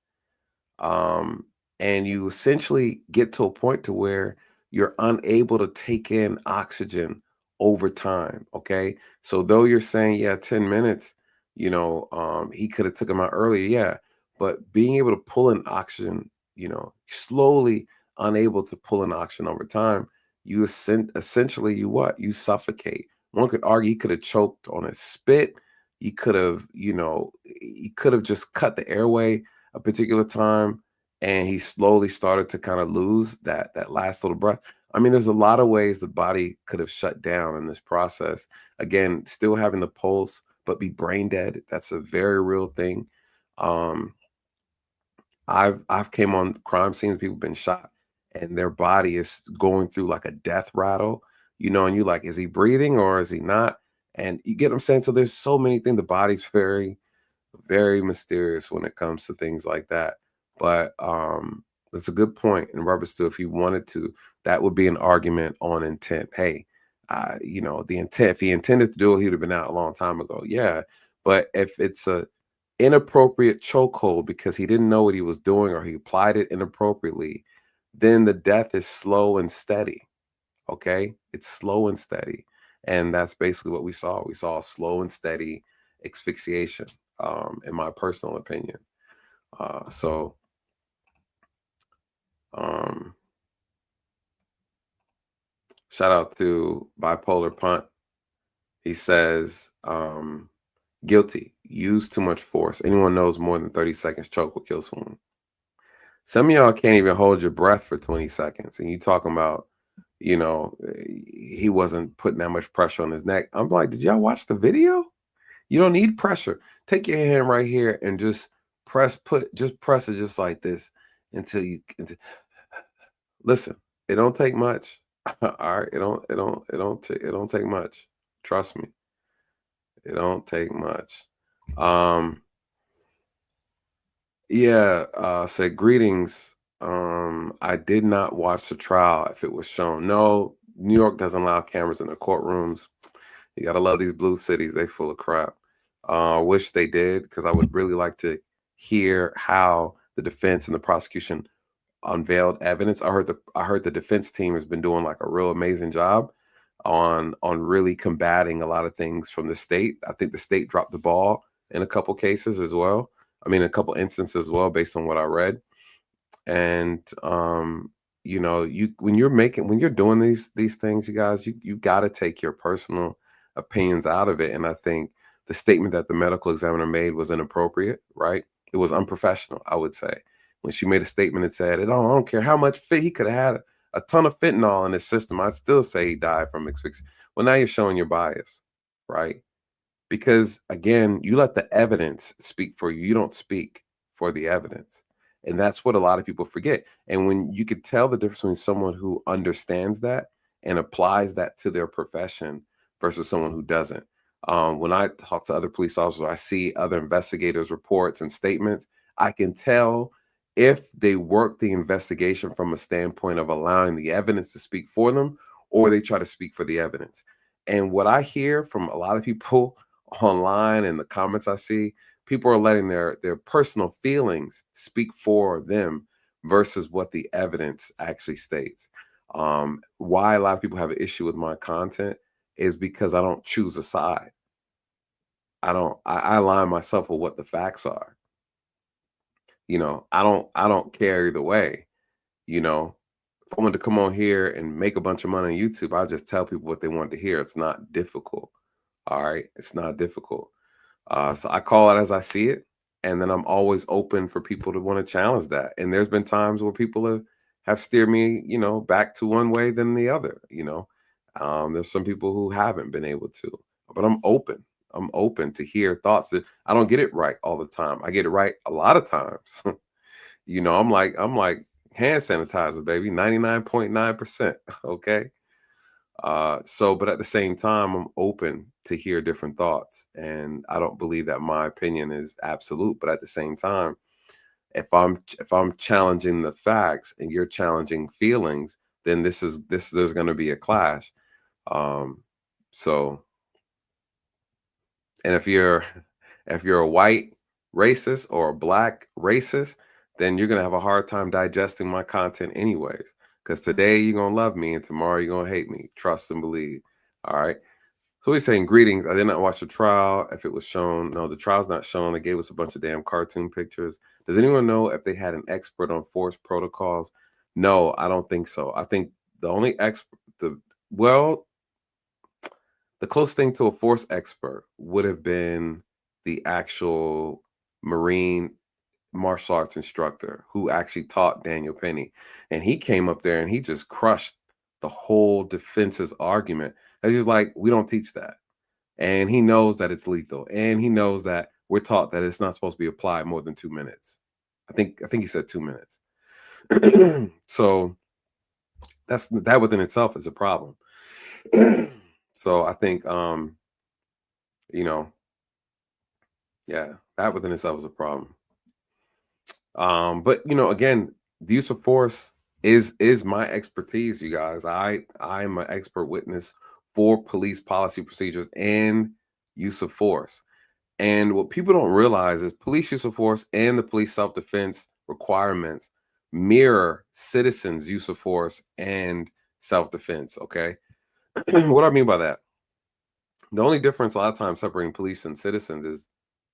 And you essentially get to a point to where you're unable to take in oxygen over time. Okay. So though you're saying, yeah, 10 minutes, he could have took him out earlier. Yeah. But being able to pull in oxygen, slowly unable to pull in oxygen over time, essentially you suffocate. One could argue he could have choked on his spit. He could have, just cut the airway a particular time, and he slowly started to kind of lose that last little breath. I mean, there's a lot of ways the body could have shut down in this process. Again, still having the pulse, but be brain dead. That's a very real thing. Um, I've came on crime scenes, people been shot, and their body is going through like a death rattle, and you like, is he breathing or is he not? And you get what I'm saying? So there's so many things. The body's very, very mysterious when it comes to things like that. But that's a good point in reference to, if he wanted to, that would be an argument on intent. Hey, the intent, if he intended to do it, he would have been out a long time ago. Yeah. But if it's a inappropriate chokehold because he didn't know what he was doing or he applied it inappropriately, then the death is slow and steady. Okay. It's slow and steady. And that's basically what we saw. We saw a slow and steady asphyxiation, in my personal opinion. So shout out to Bipolar Punt. He says, guilty, use too much force. Anyone knows more than 30 seconds choke will kill someone. Some of y'all can't even hold your breath for 20 seconds. And you talking about, he wasn't putting that much pressure on his neck. I'm like, did y'all watch the video? You don't need pressure. Take your hand right here and just press it just like this until listen. It don't take much. All right, it don't take much. Trust me, it don't take much. Um, yeah. Said greetings. I did not watch the trial if it was shown. No, New York doesn't allow cameras in the courtrooms. You gotta love these blue cities. They full of crap. Wish they did, because I would really like to hear how the defense and the prosecution unveiled evidence. I heard the defense team has been doing like a real amazing job on really combating a lot of things from the state. I think the state dropped the ball in a couple cases as well. I mean, a couple instances as well, based on what I read. And you know, when you're doing these things, you guys, you got to take your personal opinions out of it. And I think the statement that the medical examiner made was inappropriate, right? It was unprofessional, I would say, when she made a statement and said, I don't care how much fit he could have had, a ton of fentanyl in his system, I'd still say he died from asphyxia. Well, now you're showing your bias, right? Because again, you let the evidence speak for you. You don't speak for the evidence. And that's what a lot of people forget. And when you could tell the difference between someone who understands that and applies that to their profession versus someone who doesn't. When I talk to other police officers, I see other investigators' reports and statements. I can tell if they work the investigation from a standpoint of allowing the evidence to speak for them, or they try to speak for the evidence. And what I hear from a lot of people online and the comments I see, people are letting their personal feelings speak for them versus what the evidence actually states. Why a lot of people have an issue with my content is because I don't choose a side. I align myself with what the facts are. You know, I don't care either way. You know, if I wanted to come on here and make a bunch of money on YouTube, I'll just tell people what they want to hear. It's not difficult. All right. It's not difficult. So I call it as I see it, and then I'm always open for people to want to challenge that. And there's been times where people have steered me, you know, back to one way than the other. You know, there's some people who haven't been able to, but I'm open. I'm open to hear thoughts that I don't get it right all the time. I get it right a lot of times. You know, I'm like hand sanitizer, baby, 99.9%. Okay. But at the same time, I'm open to hear different thoughts, and I don't believe that my opinion is absolute. But at the same time, if I'm challenging the facts and you're challenging feelings, then there's going to be a clash. Um, so, and if you're a white racist or a black racist, then you're going to have a hard time digesting my content anyways. Because today you're going to love me and tomorrow you're going to hate me. Trust and believe. All right. So he's saying, greetings. I did not watch the trial. If it was shown, no, the trial's not shown. They gave us a bunch of damn cartoon pictures. Does anyone know if they had an expert on force protocols? No, I don't think so. I think the only expert, the closest thing to a force expert would have been the actual Marine martial arts instructor who actually taught Daniel Penny. And he came up there and he just crushed the whole defense's argument. And he's like, we don't teach that. And he knows that it's lethal. And he knows that we're taught that it's not supposed to be applied more than 2 minutes. I think he said 2 minutes. So that within itself is a problem. So I think you know, yeah, that within itself is a problem. But you know, again, the use of force is my expertise, you guys. I'm an expert witness for police policy procedures and use of force. And what people don't realize is police use of force and the police self-defense requirements mirror citizens' use of force and self-defense. Okay. What do I mean by that? The only difference a lot of times separating police and citizens is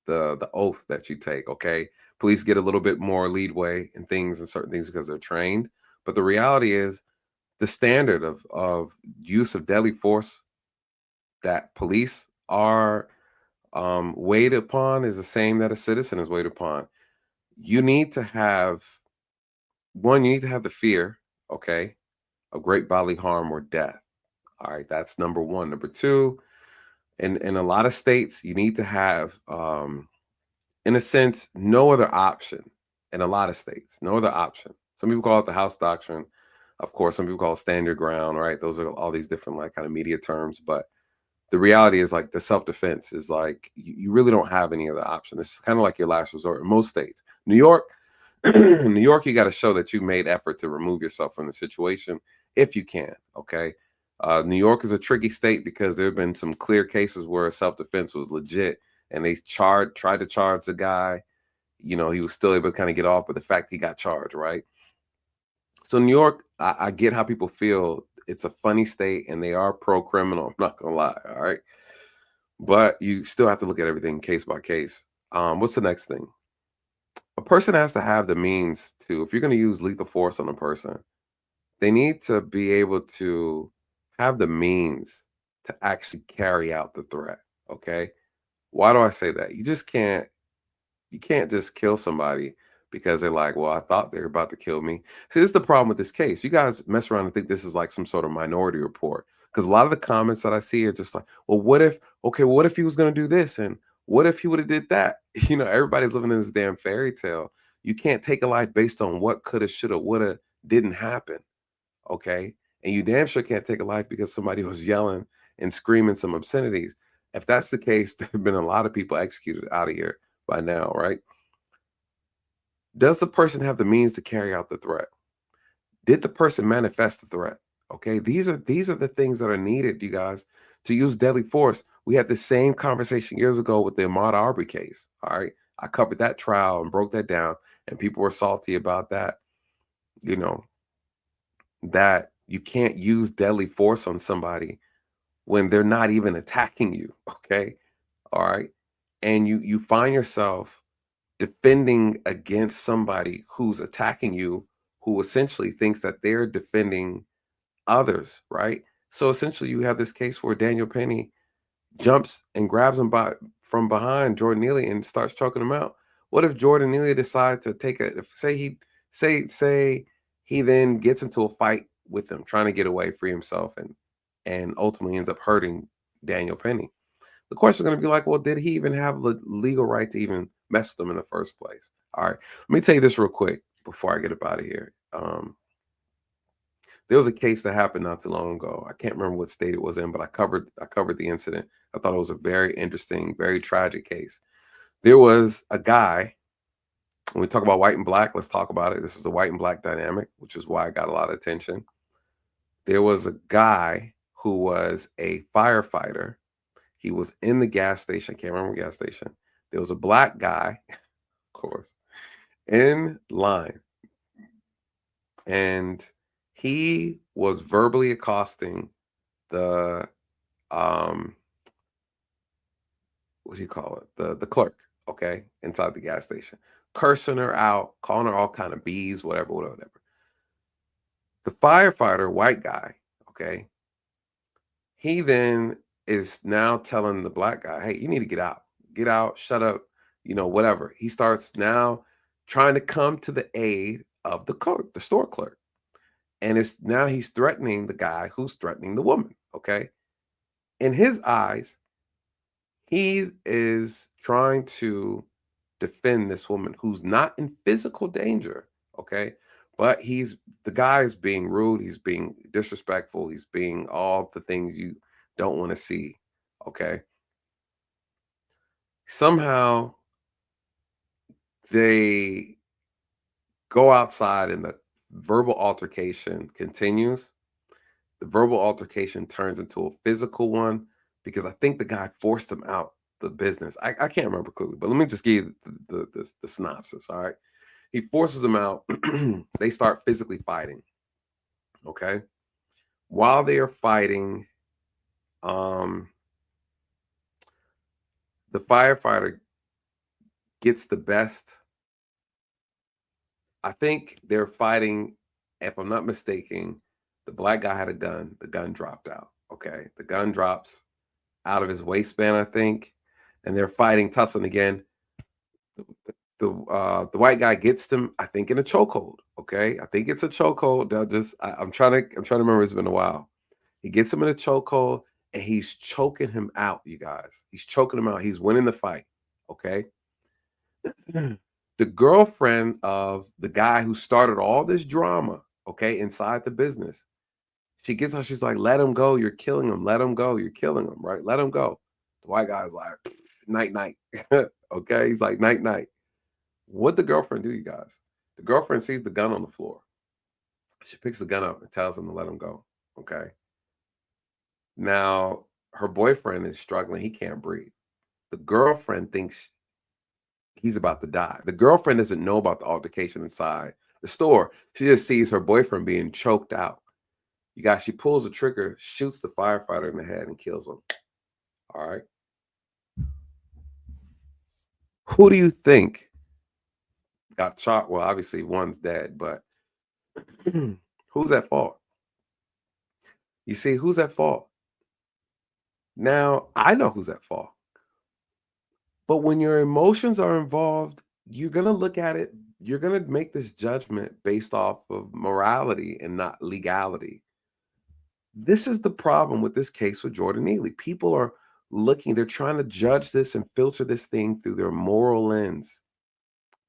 the oath that you take. Okay. Police get a little bit more leadway in things and certain things because they're trained. But the reality is the standard of use of deadly force that police are weighed upon is the same that a citizen is weighed upon. You need to have you need to have the fear, okay, of great bodily harm or death. All right, that's number one. Number two, in a lot of states, you need to have in a sense, no other option. In a lot of states, no other option. Some people call it the House Doctrine. Of course, some people call it stand your ground, right? Those are all these different like kind of media terms, but the reality is like the self-defense is like you really don't have any other option. This is kind of like your last resort in most states. New York, New York, you got to show that you made effort to remove yourself from the situation if you can. Okay. New York is a tricky state because there have been some clear cases where self-defense was legit and they tried to charge the guy. You know, he was still able to kind of get off, but the fact he got charged, right? So New York, I get how people feel. It's a funny state and they are pro-criminal. I'm not gonna lie, all right? But you still have to look at everything case by case. What's the next thing? A person has to have the means to, if you're gonna use lethal force on a person, they need to be able to have the means to actually carry out the threat. Okay. Why do I say that? You can't just kill somebody because they're like, well, I thought they were about to kill me. See, this is the problem with this case. You guys mess around and think this is like some sort of Minority Report. Because a lot of the comments that I see are just like, well, what if he was going to do this? And what if he would have did that? You know, everybody's living in this damn fairy tale. You can't take a life based on what coulda, shoulda, woulda didn't happen. Okay. And you damn sure can't take a life because somebody was yelling and screaming some obscenities. If that's the case, there have been a lot of people executed out of here by now, right? Does the person have the means to carry out the threat? Did the person manifest the threat? Okay, these are the things that are needed, you guys, to use deadly force. We had the same conversation years ago with the Ahmaud Arbery case. All right, I covered that trial and broke that down, and people were salty about that. You know, that you can't use deadly force on somebody when they're not even attacking you. Okay, all right, and you find yourself defending against somebody who's attacking you, who essentially thinks that they're defending others, right? So essentially, you have this case where Daniel Penny jumps and grabs him from behind Jordan Neely and starts choking him out. What if Jordan Neely decides to take a, if say he then gets into a fight with him, trying to get away, free himself, and ultimately ends up hurting Daniel Penny? The question is going to be like, well, did he even have the legal right to even mess with them in the first place? All right, let me tell you this real quick before I get up out of here. There was a case that happened not too long ago. I can't remember what state it was in, but I covered the incident. I thought it was a very interesting, very tragic case. There was a guy. When we talk about white and black, let's talk about it. This is a white and black dynamic, which is why I got a lot of attention. There was a guy who was a firefighter. He was in the gas station. I can't remember the gas station. There was a black guy, of course, in line. And he was verbally accosting the what do you call it? The clerk, okay, inside the gas station, cursing her out, calling her all kind of bees, whatever. The firefighter, white guy, okay, he then is now telling the black guy, hey, you need to get out, shut up, you know, whatever. He starts now trying to come to the aid of the clerk, the store clerk. And it's now he's threatening the guy who's threatening the woman. Okay. In his eyes, he is trying to defend this woman who's not in physical danger. Okay. But the guy is being rude. He's being disrespectful. He's being all the things you don't want to see. Okay. Somehow they go outside and the verbal altercation continues. The verbal altercation turns into a physical one because I think the guy forced him out the business. I can't remember clearly, but let me just give you the synopsis. All right. He forces him out. They start physically fighting. Okay. While they are fighting, the firefighter gets the best. I think they're fighting, if I'm not mistaken, the black guy had a gun. The gun dropped out. Okay. The gun drops out of his waistband, I think, and they're fighting, tussling again. The white guy gets them, I think, in a chokehold. Okay, I think it's a chokehold. I'm trying to remember. It's been a while. He gets him in a chokehold, and he's choking him out. You guys, he's choking him out. He's winning the fight. Okay. The girlfriend of the guy who started all this drama, okay, inside the business. She gets out, she's like, let him go, you're killing him. Let him go, you're killing him, right? Let him go. The white guy's like, night, night. Okay, he's like, night, night. What'd the girlfriend do, you guys? The girlfriend sees the gun on the floor. She picks the gun up and tells him to let him go, okay? Now, her boyfriend is struggling. He can't breathe. The girlfriend thinks he's about to die. The girlfriend doesn't know about the altercation inside the store. She just sees her boyfriend being choked out. You guys, she pulls the trigger, shoots the firefighter in the head, and kills him. All right. Who do you think got shot? Well, obviously one's dead, but who's at fault? You see, who's at fault? Now, I know who's at fault. But when your emotions are involved, you're going to look at it, you're going to make this judgment based off of morality and not legality. This is the problem with this case with Jordan Neely. People are looking, they're trying to judge this and filter this thing through their moral lens,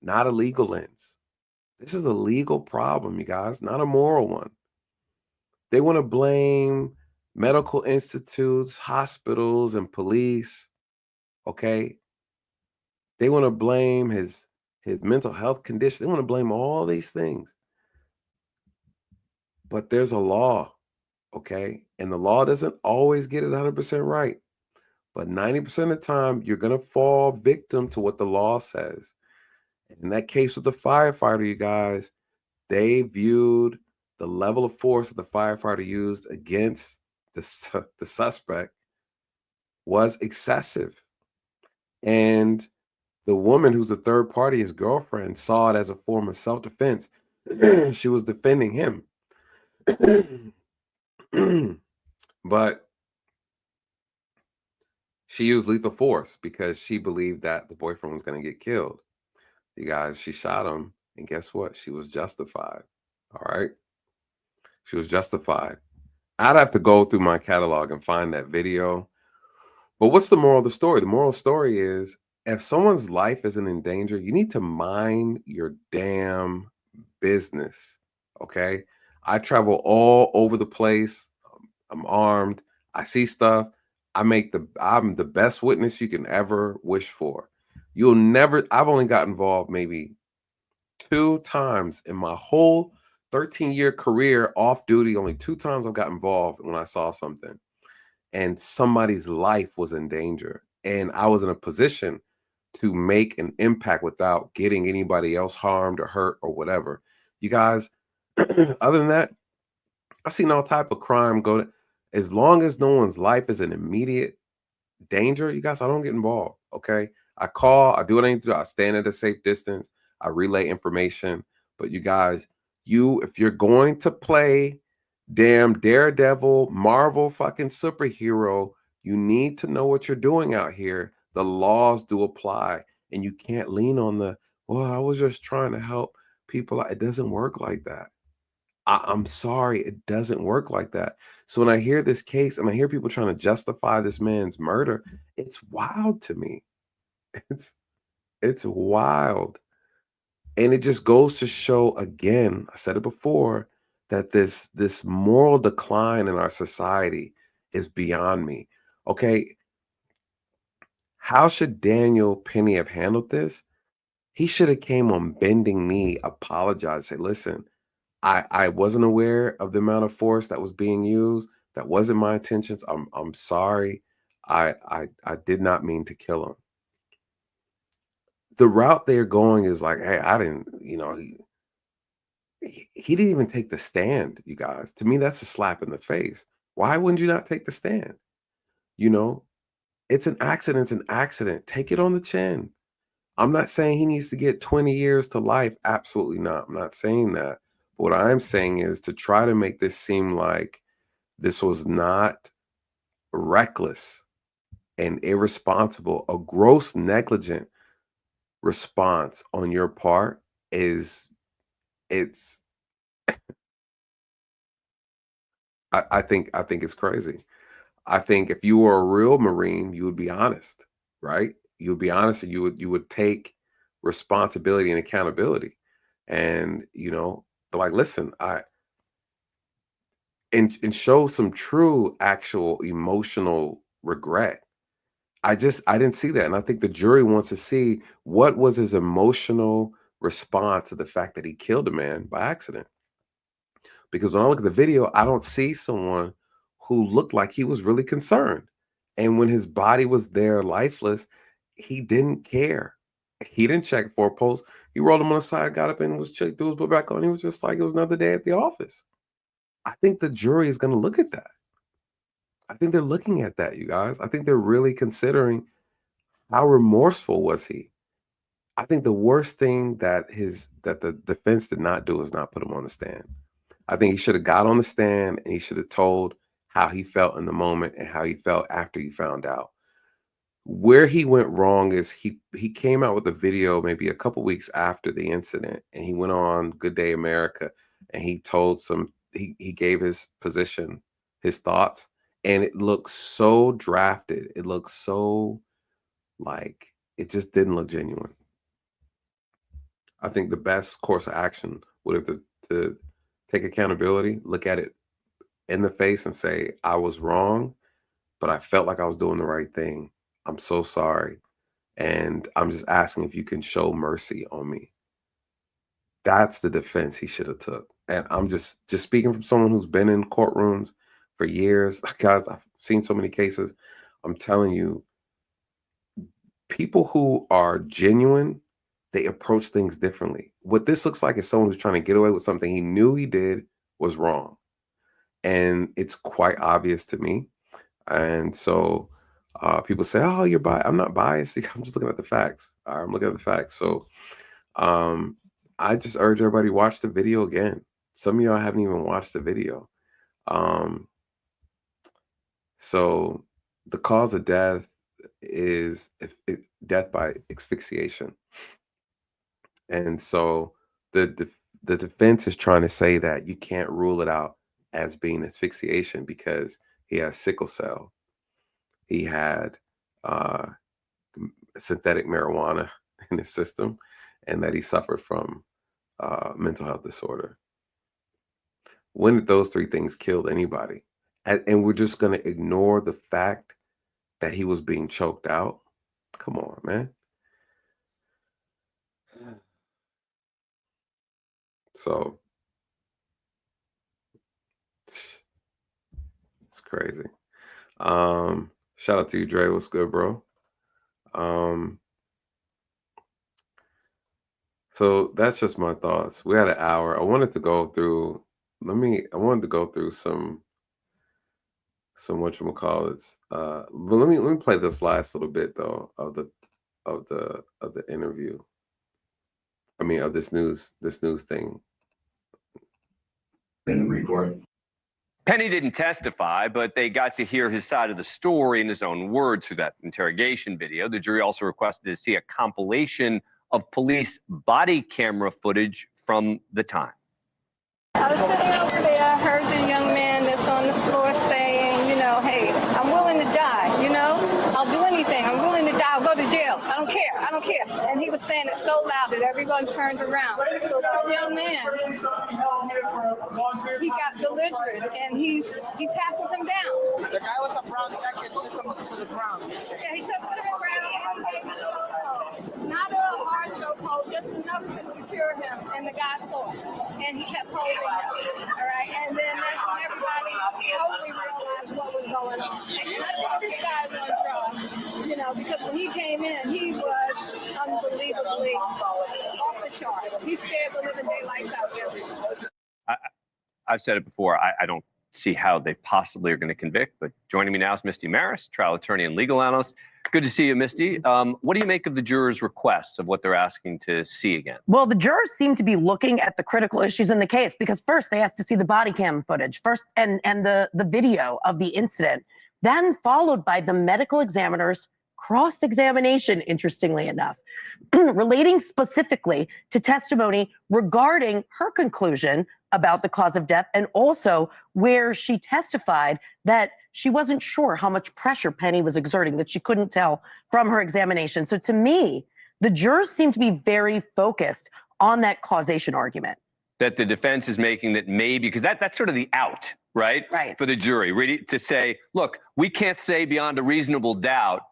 not a legal lens. This is a legal problem, you guys, not a moral one. They want to blame medical institutes, hospitals, and police, okay? They want to blame his mental health condition. They want to blame all these things. But there's a law, okay? And the law doesn't always get it 100% right. But 90% of the time, you're going to fall victim to what the law says. In that case with the firefighter, you guys, they viewed the level of force that the firefighter used against the suspect was excessive. And the woman who's a third party, his girlfriend, saw it as a form of self-defense. She was defending him. But she used lethal force because she believed that the boyfriend was going to get killed. You guys, she shot him, and guess what? She was justified. All right? She was justified. I'd have to go through my catalog and find that video. But what's the moral of the story? The moral story is if someone's life isn't in danger, you need to mind your damn business. Okay. I travel all over the place. I'm armed. I see stuff. I'm the best witness you can ever wish for. I've only got involved maybe 2 times in my whole 13-year career off duty. Only 2 times I've got involved when I saw something and somebody's life was in danger. And I was in a position to make an impact without getting anybody else harmed or hurt or whatever. You guys, other than that, I've seen all type of crime go. As long as no one's life is in immediate danger, you guys, I don't get involved. Okay. I call, I do what I need to do. I stand at a safe distance. I relay information. But you guys, if you're going to play damn Daredevil, Marvel fucking superhero, you need to know what you're doing out here. The laws do apply. And you can't lean on well, I was just trying to help people. It doesn't work like that. I'm sorry, it doesn't work like that. So when I hear this case and I hear people trying to justify this man's murder, it's wild to me. It's wild. And it just goes to show again, I said it before, that this moral decline in our society is beyond me. Okay, how should Daniel Penny have handled this? He should have came on bending knee, apologized, say, listen, I wasn't aware of the amount of force that was being used. That wasn't my intentions. I'm sorry. I did not mean to kill him. The route they're going is like, hey, I didn't, he didn't even take the stand, you guys. To me, that's a slap in the face. Why wouldn't you not take the stand? You know, it's an accident, it's an accident. Take it on the chin. I'm not saying he needs to get 20 years to life. Absolutely not. I'm not saying that. What I'm saying is to try to make this seem like this was not reckless and irresponsible, a gross negligent response on your part it's I think it's crazy. I think if you were a real Marine, you would be honest, right? You would be honest and you would take responsibility and accountability. And, but like, listen, and show some true, actual emotional regret. I didn't see that. And I think the jury wants to see what was his emotional response to the fact that he killed a man by accident. Because when I look at the video, I don't see someone who looked like he was really concerned. And when his body was there lifeless, he didn't care. He didn't check for a pulse. He rolled him on the side, got up and was checked, threw his book back on. He was just like it was another day at the office. I think the jury is going to look at that. I think they're looking at that, you guys. I think they're really considering how remorseful was he. I think the worst thing that the defense did not do is not put him on the stand. I think he should have got on the stand and he should have told how he felt in the moment and how he felt after he found out. Where he went wrong is he came out with a video maybe a couple weeks after the incident, and he went on Good Day America and he told he gave his position, his thoughts, and it looked so drafted. It looked so like it just didn't look genuine. I think the best course of action would have to take accountability, look at it in the face and say, I was wrong, but I felt like I was doing the right thing. I'm so sorry. And I'm just asking if you can show mercy on me. That's the defense he should have took. And I'm just speaking from someone who's been in courtrooms for years. Guys, I've seen so many cases. I'm telling you, people who are genuine, they approach things differently. What this looks like is someone who's trying to get away with something he knew he did was wrong. And it's quite obvious to me. And so people say, oh, you're biased. I'm not biased. I'm just looking at the facts. I'm looking at the facts. So I just urge everybody to watch the video again. Some of y'all haven't even watched the video. So the cause of death is death by asphyxiation. And so the defense is trying to say that you can't rule it out as being asphyxiation because he has sickle cell. He had synthetic marijuana in his system, and that he suffered from mental health disorder. When did those three things kill anybody? And we're just going to ignore the fact that he was being choked out? Come on, man. So it's crazy. Shout out to you, Dre. What's good, bro? So that's just my thoughts. We had an hour. I wanted to go through some whatchamacallits. But let me play this last little bit though of the interview. I mean of this news thing. In the report. Penny didn't testify, but they got to hear his side of the story in his own words through that interrogation video. The jury also requested to see a compilation of police body camera footage from the time. I was sitting over there, I heard the young man that's on the floor saying, you know, hey, I'm willing to die, you know? I'll do anything. I'm willing to die. I'll go to jail. I don't care. I don't care. And he was saying it so loud that everyone turned around. So this young man, he got belligerent and he tackled him down. The guy with the brown jacket took him to the ground. Yeah, he took him to the ground and gave him a chokehold. Not a hard chokehold, just enough to secure him. And the guy fought. And he kept holding him. All right. And then that's when everybody totally realized what was going on. And I think this guy's on drugs, you know, because when he came in, he was unbelievably off the charts. He scared the living daylights out of everyone. I've said it before. I don't see how they possibly are going to convict. But joining me now is Misty Maris, trial attorney and legal analyst. Good to see you, Misty. What do you make of the jurors' requests of what they're asking to see again? Well, the jurors seem to be looking at the critical issues in the case because first they asked to see the body cam footage first and the video of the incident, then followed by the medical examiner's cross-examination, interestingly enough, relating specifically to testimony regarding her conclusion about the cause of death, and also where she testified that she wasn't sure how much pressure Penny was exerting, that she couldn't tell from her examination. So to me, the jurors seem to be very focused on that causation argument. That the defense is making that maybe, because that's sort of the out right? Right. For the jury, really, to say, look, we can't say beyond a reasonable doubt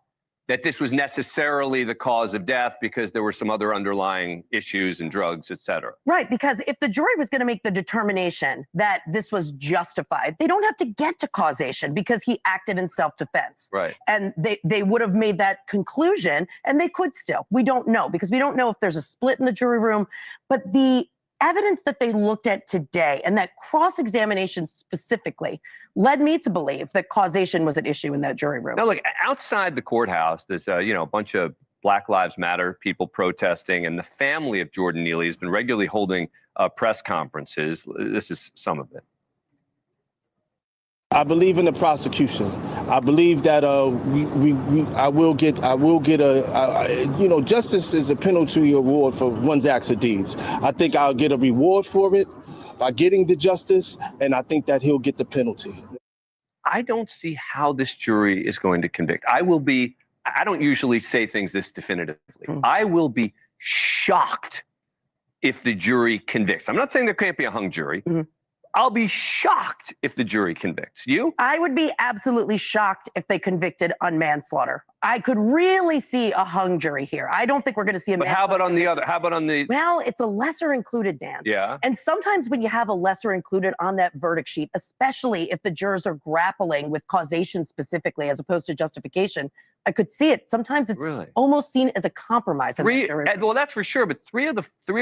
that this was necessarily the cause of death because there were some other underlying issues and drugs, et cetera. Right, because if the jury was going to make the determination that this was justified, they don't have to get to causation because he acted in self-defense. Right. And they would have made that conclusion, and they could still. We don't know, because we don't know if there's a split in the jury room. But the evidence that they looked at today, and that cross-examination specifically, led me to believe that causation was an issue in that jury room. Now, look, outside the courthouse, there's a bunch of Black Lives Matter people protesting, and the family of Jordan Neely has been regularly holding press conferences. This is some of it. I believe in the prosecution. I believe that I will get justice is a penalty award for one's acts or deeds. I think I'll get a reward for it by getting the justice, and I think that he'll get the penalty. I don't see how this jury is going to convict. I don't usually say things this definitively. I will be shocked if the jury convicts. I'm not saying there can't be a hung jury. I'll be shocked if the jury convicts. You? I would be absolutely shocked if they convicted on manslaughter. I could really see a hung jury here. I don't think we're going to see a But how about on the other? How about on the? Well, it's a lesser included, Dan. Yeah. And sometimes when you have a lesser included on that verdict sheet, especially if the jurors are grappling with causation specifically as opposed to justification, I could see it. Sometimes it's almost seen as a compromise. Well, that's for sure. But three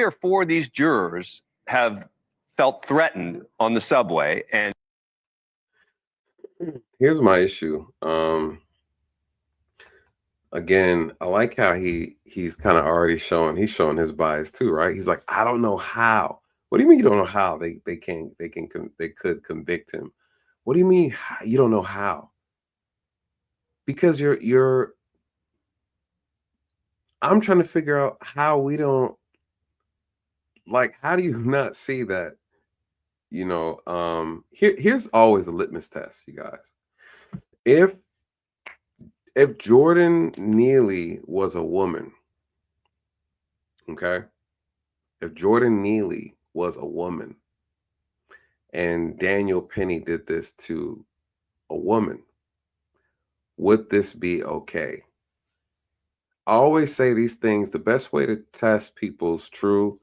or four of these jurors have felt threatened on the subway. And here's my issue. Again, I like how he's kind of already showing his bias too, right? He's like, I don't know how. What do you mean you don't know how they could convict him? What do you mean you don't know how? Because I'm trying to figure out how we don't, like, how do you not see that? Here's always a litmus test, you guys. If Jordan Neely was a woman, okay? If Jordan Neely was a woman and Daniel Penny did this to a woman, would this be okay? I always say these things, the best way to test people's true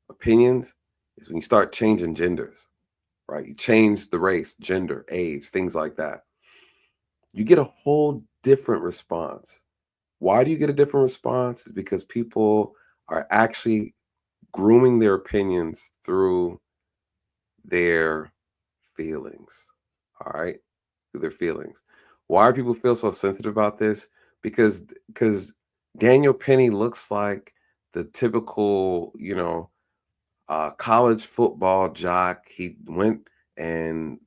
opinions is when you start changing genders, right? You change the race, gender, age, things like that. You get a whole different response. Why do you get a different response? Because people are actually grooming their opinions through their feelings. All right? Through their feelings. Why do people feel so sensitive about this? Because Daniel Penny looks like the typical, college football jock. He went and,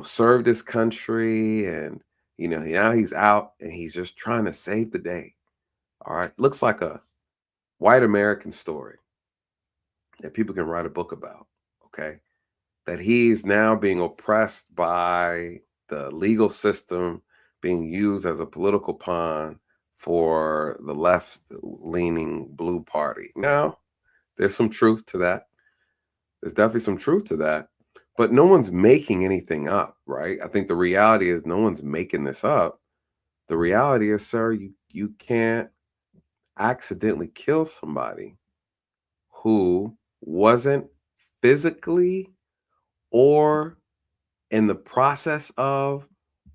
served his country, and, now he's out and he's just trying to save the day. All right. Looks like a white American story that people can write a book about. Okay. That he's now being oppressed by the legal system, being used as a political pawn for the left-leaning blue party. Now, there's some truth to that. There's definitely some truth to that. But no one's making anything up, right? I think the reality is no one's making this up. The reality is, sir, you can't accidentally kill somebody who wasn't physically or in the process of,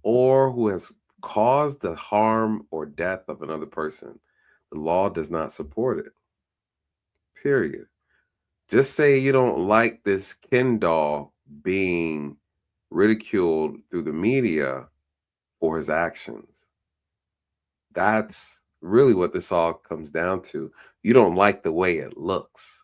or who has caused the harm or death of another person. The law does not support it. Period. Just say you don't like this Ken doll being ridiculed through the media for his actions. That's really what this all comes down to. You don't like the way it looks.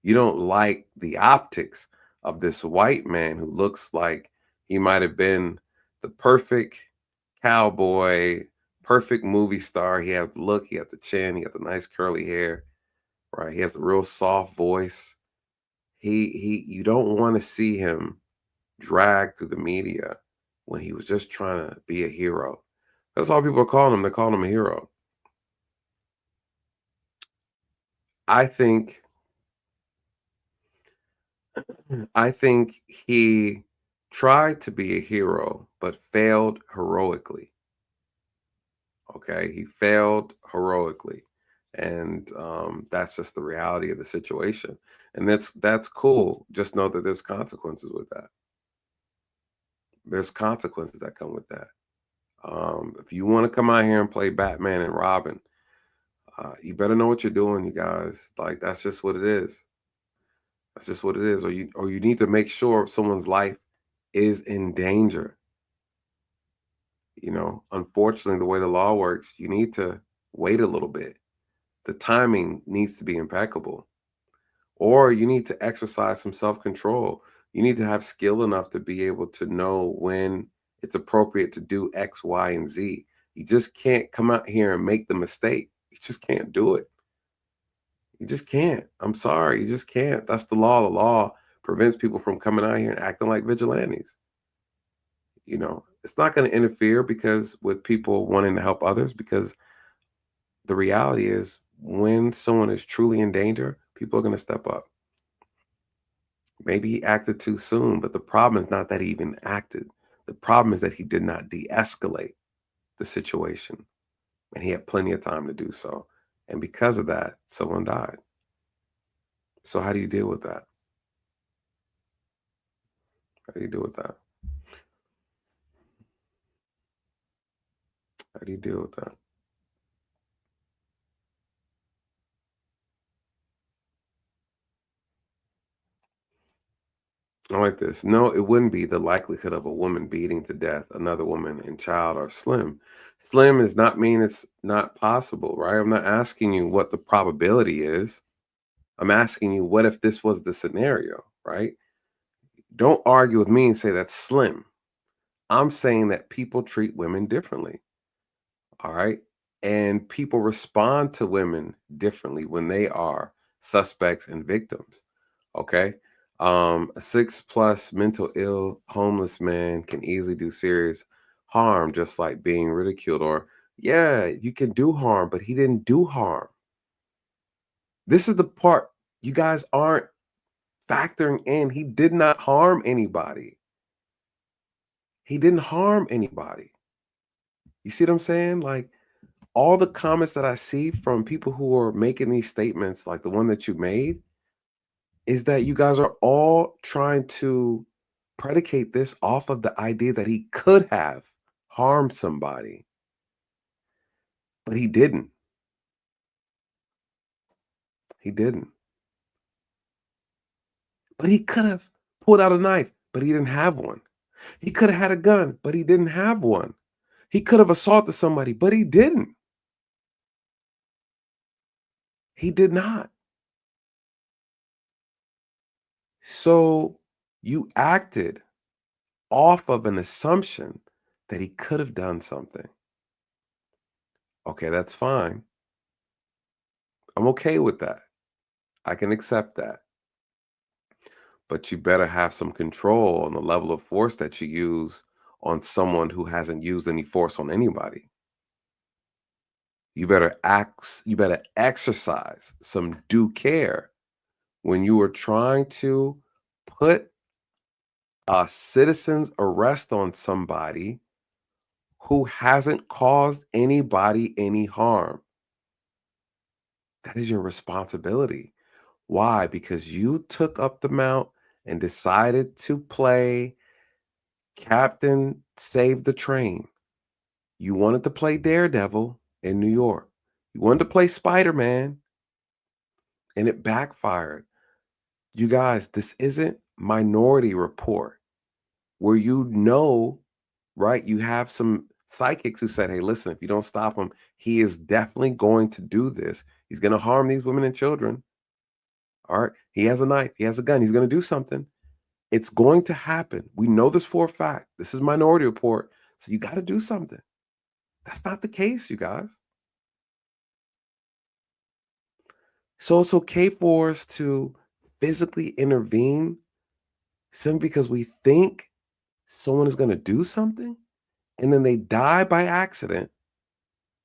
You don't like the optics of this white man who looks like he might have been the perfect cowboy, perfect movie star. He has the look, he has the chin, he has the nice curly hair, right? He has a real soft voice. You don't want to see him dragged through the media when he was just trying to be a hero. That's all people are calling him. They're calling him a hero. I think he tried to be a hero, but failed heroically. Okay, he failed heroically, and that's just the reality of the situation. And that's cool. Just know that there's consequences with that. There's consequences that come with that. If you want to come out here and play Batman and Robin, you better know what you're doing, you guys. Like that's just what it is. That's just what it is. Or you need to make sure someone's life is in danger. Unfortunately, the way the law works, you need to wait a little bit. The timing needs to be impeccable. Or you need to exercise some self-control. You need to have skill enough to be able to know when it's appropriate to do X, Y, and Z. You just can't come out here and make the mistake. You just can't do it. You just can't. I'm sorry. You just can't. That's the law. The law prevents people from coming out here and acting like vigilantes. It's not going to interfere because with people wanting to help others, because the reality is when someone is truly in danger, people are going to step up. Maybe he acted too soon, but the problem is not that he even acted. The problem is that he did not de-escalate the situation, and he had plenty of time to do so. And because of that, someone died. So how do you deal with that? How do you deal with that? How do you deal with that? I like this. No, it wouldn't be. The likelihood of a woman beating to death another woman and child are slim. Slim does not mean it's not possible, right? I'm not asking you what the probability is. I'm asking you, what if this was the scenario, right? Don't argue with me and say that's slim. I'm saying that people treat women differently, all right? And people respond to women differently when they are suspects and victims. Okay. A 6+ mental ill homeless man can easily do serious harm, just like being ridiculed. Or, yeah, you can do harm, but he didn't do harm. This is the part you guys aren't factoring in. He did not harm anybody. He didn't harm anybody. You see what I'm saying? Like, all the comments that I see from people who are making these statements, like the one that you made, is that you guys are all trying to predicate this off of the idea that he could have harmed somebody, but he didn't. He didn't. But he could have pulled out a knife, but he didn't have one. He could have had a gun, but he didn't have one. He could have assaulted somebody, but he didn't. He did not. So you acted off of an assumption that he could have done something. Okay, that's fine. I'm okay with that. I can accept that. But you better have some control on the level of force that you use on someone who hasn't used any force on anybody. You better exercise some due care when you are trying to put a citizen's arrest on somebody who hasn't caused anybody any harm. That is your responsibility. Why? Because you took up the mount and decided to play Captain Save the Train. You wanted to play Daredevil in New York. You wanted to play Spider-Man, and it backfired. You guys, this isn't Minority Report where right? You have some psychics who said, hey, listen, if you don't stop him, he is definitely going to do this. He's going to harm these women and children. All right. He has a knife. He has a gun. He's going to do something. It's going to happen. We know this for a fact. This is Minority Report. So you got to do something. That's not the case, you guys. So it's okay for us to physically intervene simply because we think someone is going to do something and then they die by accident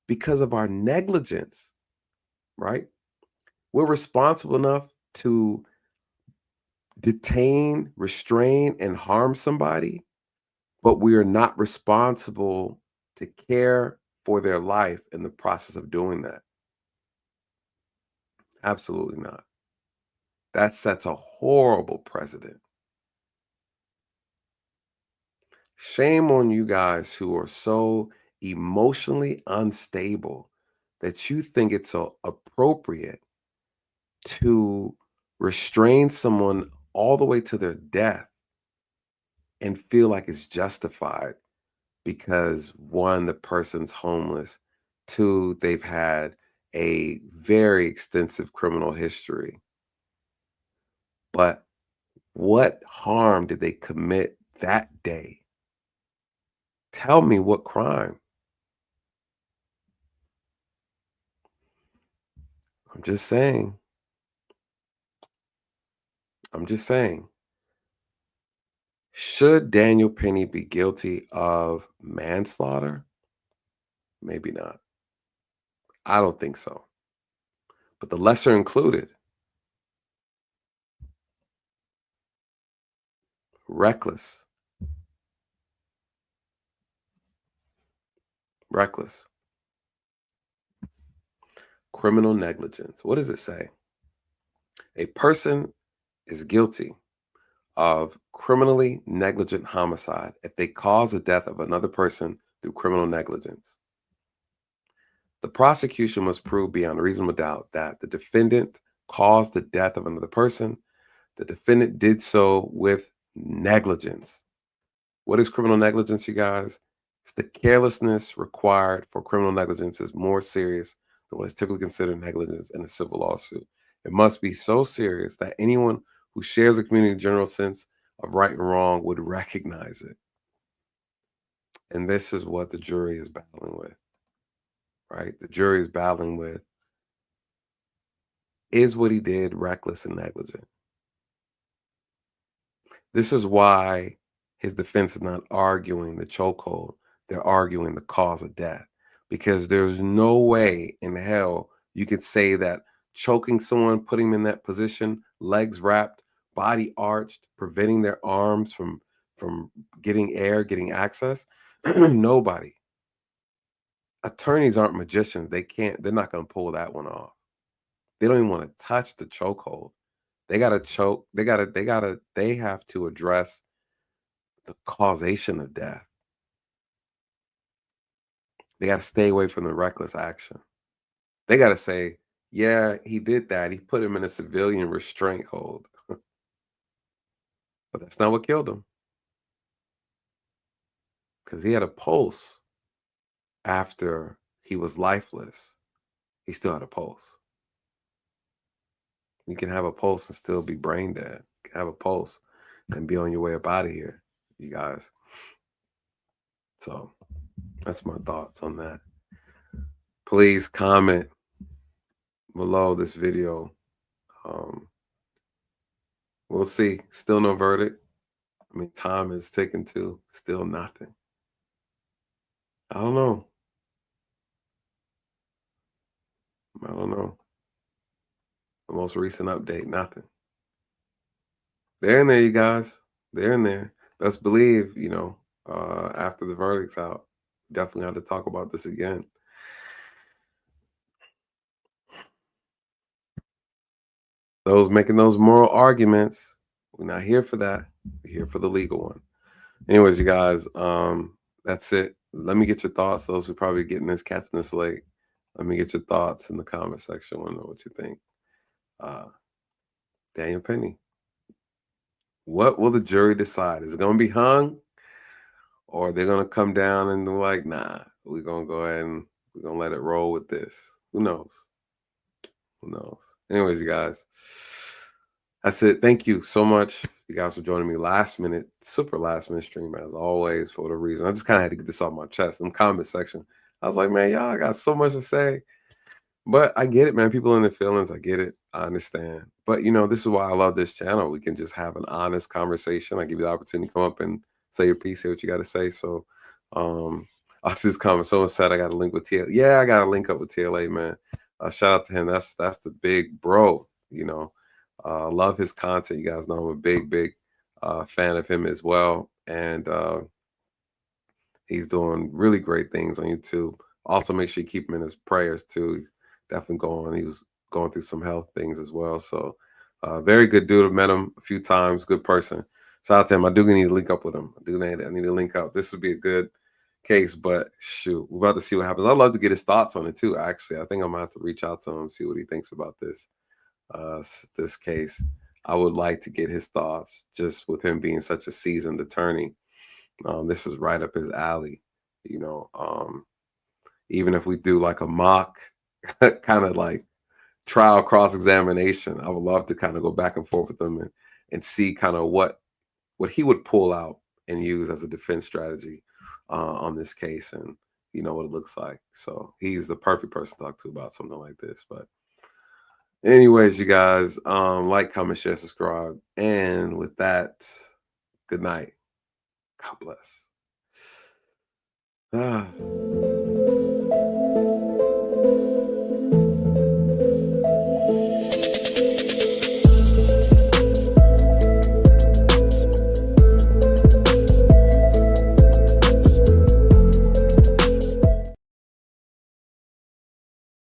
because of our negligence, right? We're responsible enough to detain, restrain, and harm somebody, but we are not responsible to care for their life in the process of doing that. Absolutely not. That sets a horrible precedent. Shame on you guys who are so emotionally unstable that you think it's so appropriate to restrain someone all the way to their death and feel like it's justified because one, the person's homeless, two, they've had a very extensive criminal history. But what harm did they commit that day? Tell me what crime. I'm just saying. I'm just saying. Should Daniel Penny be guilty of manslaughter? Maybe not. I don't think so. But the lesser included, reckless, reckless, criminal negligence. What does it say? A person is guilty of criminally negligent homicide if they cause the death of another person through criminal negligence. The prosecution must prove beyond a reasonable doubt that the defendant caused the death of another person. The defendant did so with negligence. What is criminal negligence, you guys? It's the carelessness required for criminal negligence is more serious than what is typically considered negligence in a civil lawsuit. It must be so serious that anyone who shares a community general sense of right and wrong would recognize it. And this is what the jury is battling with, right? The jury is battling with, is what he did reckless and negligent? This is why his defense is not arguing the chokehold. They're arguing the cause of death, because there's no way in hell you could say that choking someone, putting them in that position, legs wrapped, body arched, preventing their arms from getting air, getting access. Nobody. Attorneys aren't magicians. They're not going to pull that one off. They don't even want to touch the chokehold. They got to choke. They have to address the causation of death. They got to stay away from the reckless action. They got to say, yeah, he did that. He put him in a civilian restraint hold. But that's not what killed him. Because he had a pulse after he was lifeless. He still had a pulse. You can have a pulse and still be brain dead. You can have a pulse and be on your way up out of here, you guys. So that's my thoughts on that. Please comment below this video. We'll see. Still no verdict. I mean, time is ticking too. Still nothing. I don't know. The most recent update, nothing. They're in there, you guys. They're in there. Let's believe, after the verdict's out, definitely have to talk about this again. Those making those moral arguments, we're not here for that. We're here for the legal one. Anyways, you guys, that's it. Let me get your thoughts. Those who are probably getting this, catching this late. Let me get your thoughts in the comment section. I want to know what you think. Daniel Penny. What will the jury decide? Is it going to be hung? Or they're going to come down and they're like, nah, we're going to go ahead and we're going to let it roll with this. Who knows? Who knows? Anyways, you guys, that's it. Thank you so much, you guys, for joining me super last minute stream, as always, for the reason. I just kind of had to get this off my chest in the comment section. I was like, man, y'all got so much to say. But I get it, man. People in their feelings, I get it. I understand. But, this is why I love this channel. We can just have an honest conversation. I give you the opportunity to come up and say your piece, say what you got to say. So I see this comment. Someone said I got a link with TLA. Yeah, I got a link up with TLA, man. Shout out to him. That's the big bro, Love his content. You guys know I'm a big fan of him as well, and he's doing really great things on YouTube. Also, make sure you keep him in his prayers too. He's definitely going. He was going through some health things as well. So, very good dude. I've met him a few times. Good person. Shout out to him. I do need to link up with him. I need to link up. This would be a good case, but shoot, we're about to see what happens. I'd love to get his thoughts on it too. Actually, I think I'm gonna have to reach out to him, see what he thinks about this case. I would like to get his thoughts, just with him being such a seasoned attorney. This is right up his alley, you know. Even if we do like a mock kind of like trial cross-examination, I would love to kind of go back and forth with him and see kind of what he would pull out and use as a defense strategy on this case, and you know what it looks like. So he's the perfect person to talk to about something like this. But anyways, you guys, like, comment, share, subscribe, and with that, good night. God bless.